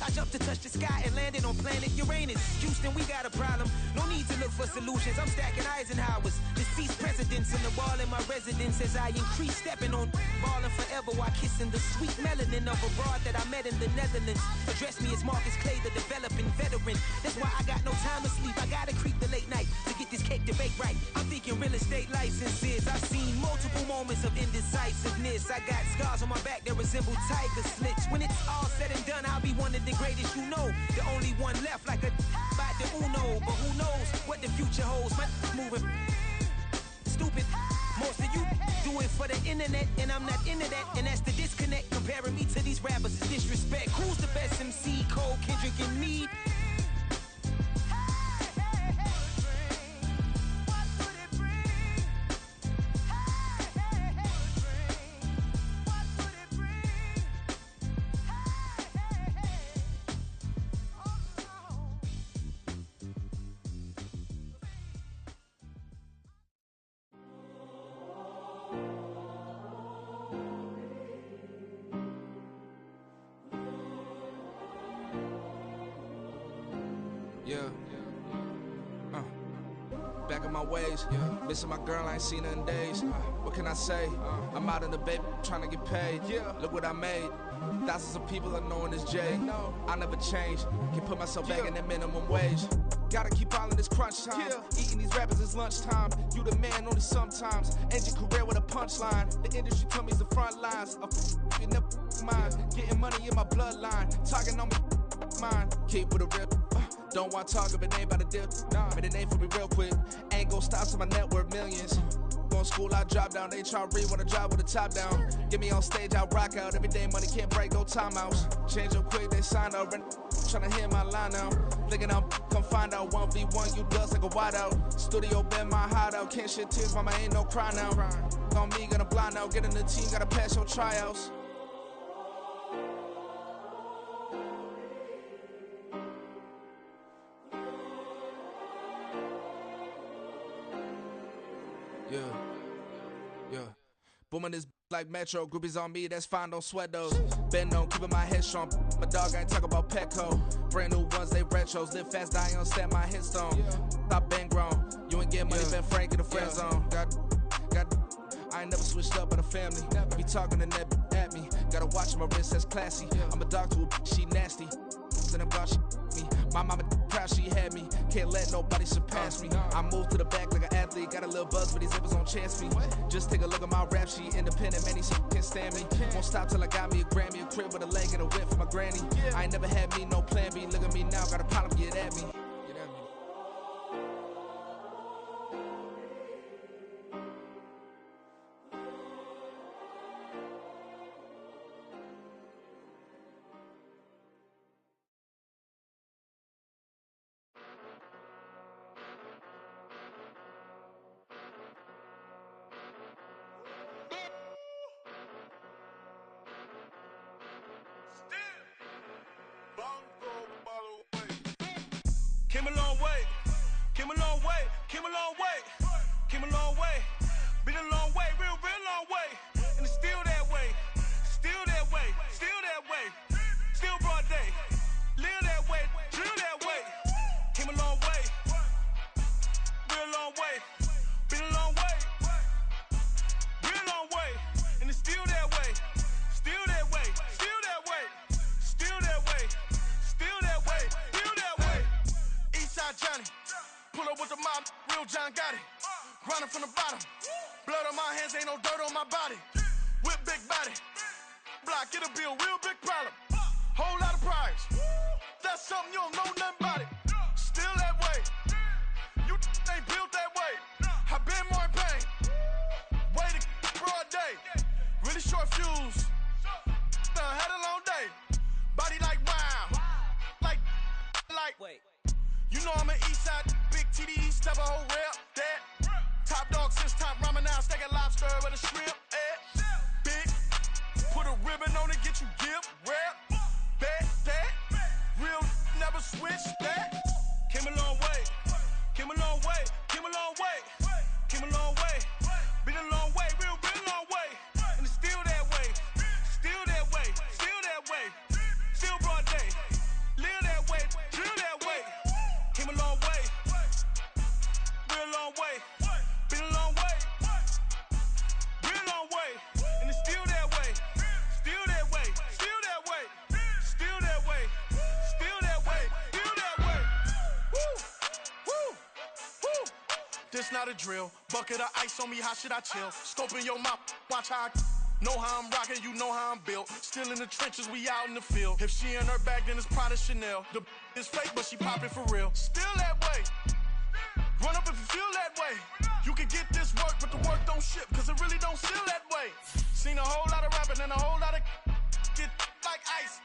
I jumped to touch the sky and landed on planet Uranus. Houston, we got a problem. No need to look for solutions. I'm stacking Eisenhowers. Deceased presidents in the wall in my residence as I increase stepping on ballin' forever while kissing the sweet melanin of a broad that I met in the Netherlands. Address me as Marcus Clay, the developing veteran. That's why I got no time to sleep. I gotta creep the late night to get this cake to bake right. I'm thinking real estate licenses. I've seen multiple moments of indecisiveness. I got scars on my back that resemble tiger slits. When it's all said and done, I'll be one of the greatest you know. The only one left like a by the Uno. But who knows what the future holds. My moving stupid. Most of you do it for the internet, and I'm not into that. And that's the disconnect. Comparing me to these rappers is disrespect. Who's the best MC? Cole, Kendrick, and me. Yeah. Back in my ways, missing my girl, I ain't seen her in days. What can I say? I'm out in the baby, trying to get paid. Look what I made. Thousands of people are knowing this J. I never change. Can put myself back in that minimum wage. Gotta keep all in this crunch time. Eating these rappers is lunchtime. You the man only sometimes. End your career with a punchline. The industry told me it's the front lines. You never mind. Getting money in my bloodline. Talking on me, mine. Keep with a real. Don't want to talk if it ain't about a deal. Made a name for me real quick. Ain't gon' stop till my net worth millions. Going school, I drop down. They try to read when I drop with the top down. Get me on stage, I rock out. Every day money can't break, no timeouts. Change up quick, they sign up. Tryna hear my line now. Thinking I'm come find out 1v1, you dust like a wideout. Studio been my hideout. Can't shed tears, mama ain't no cry now. On me, gonna blind out. Get in the team, gotta pass your tryouts. Yeah. Booming this like Metro. Groupies on me, that's fine, don't sweat those. Been on, keeping my head strong. My dog ain't talk about Petco. Brand new ones, they retros. Live fast, die on, stand my headstone. Stop been grown. You ain't get money, been Frank in the friend zone. Got. I ain't never switched up in a family. Be talking to that at me. Gotta watch my wrist, that's classy. I'm a dog to a she nasty. Then I'm about she me. My mama proud she had me. Can't let nobody surpass me. I move to the back like an athlete. Got a little buzz, but these zippers on chance me. Just take a look at my rap sheet. Independent, man, these can't stand me. Won't stop till I got me a Grammy, a crib with a leg and a whip for my granny. I ain't never had me no plan B. Look at me now, got a problem, get at me. Came a long way, came a long way, came a long way, came a long way, been a long way, real long way, and it's still that way, still that way, still that way, still broad day, live that way, drill that way, came a long way, real long way, been a long way, real long way, and it's still that way, still that way, still that way, still that way, still that way, still that way. Eastside Johnny, pull up with the mob, real John got it. Grinding from the bottom, blood on my hands, ain't no dirt on my body. With big body, block, it'll be a real big problem. Whole lot of priors, that's something you don't know nothing about it. Still that way, you ain't built that way. I been more in pain, way to broad day. Really short fuse, had a long day. Body like wow, like. Wait. You know I'm an Eastside, big TDE, step a whole rep, that. Top dog since top ramen now, steak a lobster with a shrimp, Big, put a ribbon on it, get you give, rep, bet, that. Real, never switch, that. Came a long way, came a long way, came a long way, came a long way. Been a long way, real long way. And it's still that way, still that way, still that way. Still broad day, live that way, drill that way. Came a long way, real long way, been a long way, real long way, and it's still that way, still that way, still that way, still that way, still that way, still that way. Woo, woo, woo. This not a drill, bucket of ice on me, how should I chill? Scope in your mouth, watch how I know how I'm rocking, you know how I'm built. Still in the trenches, we out in the field. If she in her bag, then it's Prada Chanel. The is fake, but she poppin' for real. Still that way. Run up if you feel that way. You can get this work, but the work don't ship, cause it really don't feel that way. Seen a whole lot of rapping and a whole lot of get like ice.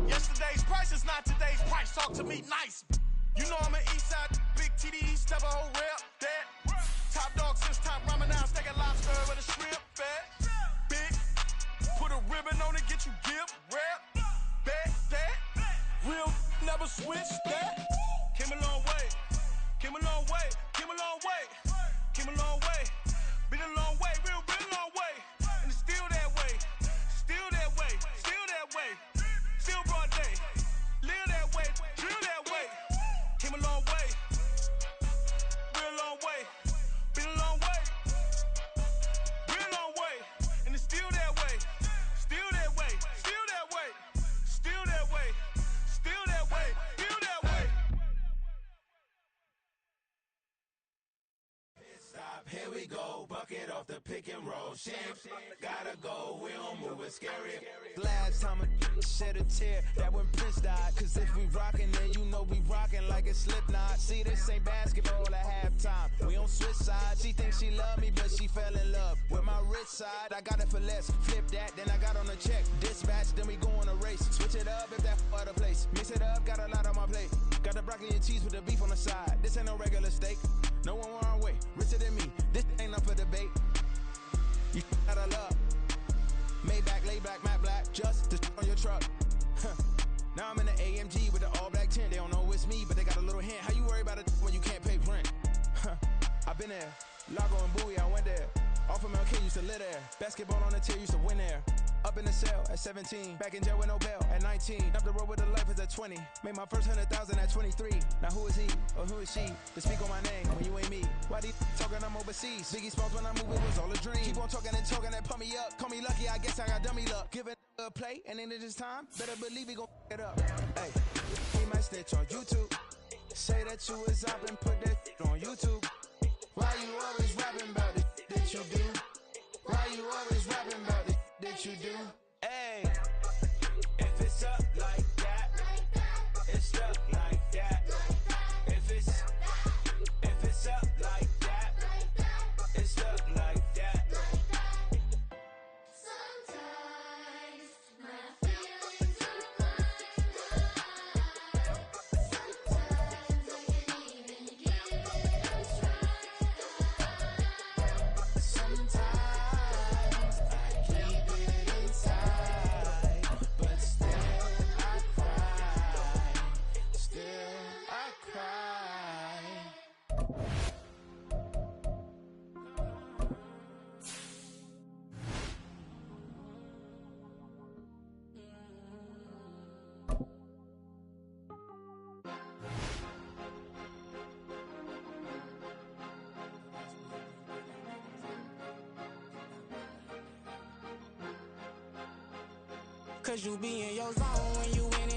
Yesterday's price is not today's price. Talk to me nice. You know I'm an Eastside, big TDE, step a whole rep, that. Top dog since top ramen now, steak a lobster with a shrimp, fat. Big, put a ribbon on it, get you give, rep, bet, that. Real, never switch, that. Came a long way, came a long way, came a long way, came a long way. Been a long way, real long way. And it's still that way, still that way, still that way. Still broad day, live that way, drill that way. stop, here we go. Bucket off the pick and roll. Champ, gotta go, we don't move it scary. Last time a shed a tear, that when Prince died. Cause if we rockin', then you know we rockin' like a Slipknot. See, this ain't basketball at halftime. We on switch sides. She thinks she love me, but she fell in love with my rich side. I got it for less. Flip that, then I got on a check. Dispatch, then we go on a race. Switch it up if that other place. Mix it up, got a lot on my plate. Got the broccoli and cheese with the beef on the side. This ain't no regular steak. No one wrong way, richer than me. This ain't up for debate. You out of luck. Maybach, lay black, matte black, just to on your truck. Now I'm in the AMG with the all black tint. They don't know it's me, but they got a little hint. How you worry about it when you can't pay rent? I've been there. Lago and Bowie, I went there. Off of MLK, used to live there. Basketball on the tier, used to win there. Up in the cell at 17. Back in jail with no bail at 19. Up the road with the life is at 20. Made my first 100,000 at 23. Now who is he or who is she to speak on my name when you ain't me? Why these talking I'm overseas? Biggie Smalls when I move it was all a dream. Keep on talking and talking and pump me up. Call me lucky, I guess I got dummy luck. Give it a play and then it is time. Better believe we gon' it up. Hey, he might snitch on YouTube. Say that you was up and put that on YouTube. Why you always rapping about it that you do? Why you always rapping about it that you do? Hey, if it's up like that, it's stuck like that. If it's up like that, it's stuck like that. Sometimes my feelings are blind. Sometimes I can't even give it a try. Sometimes I keep it inside, but still I cry. Still I cry. Cause you be in your zone when you in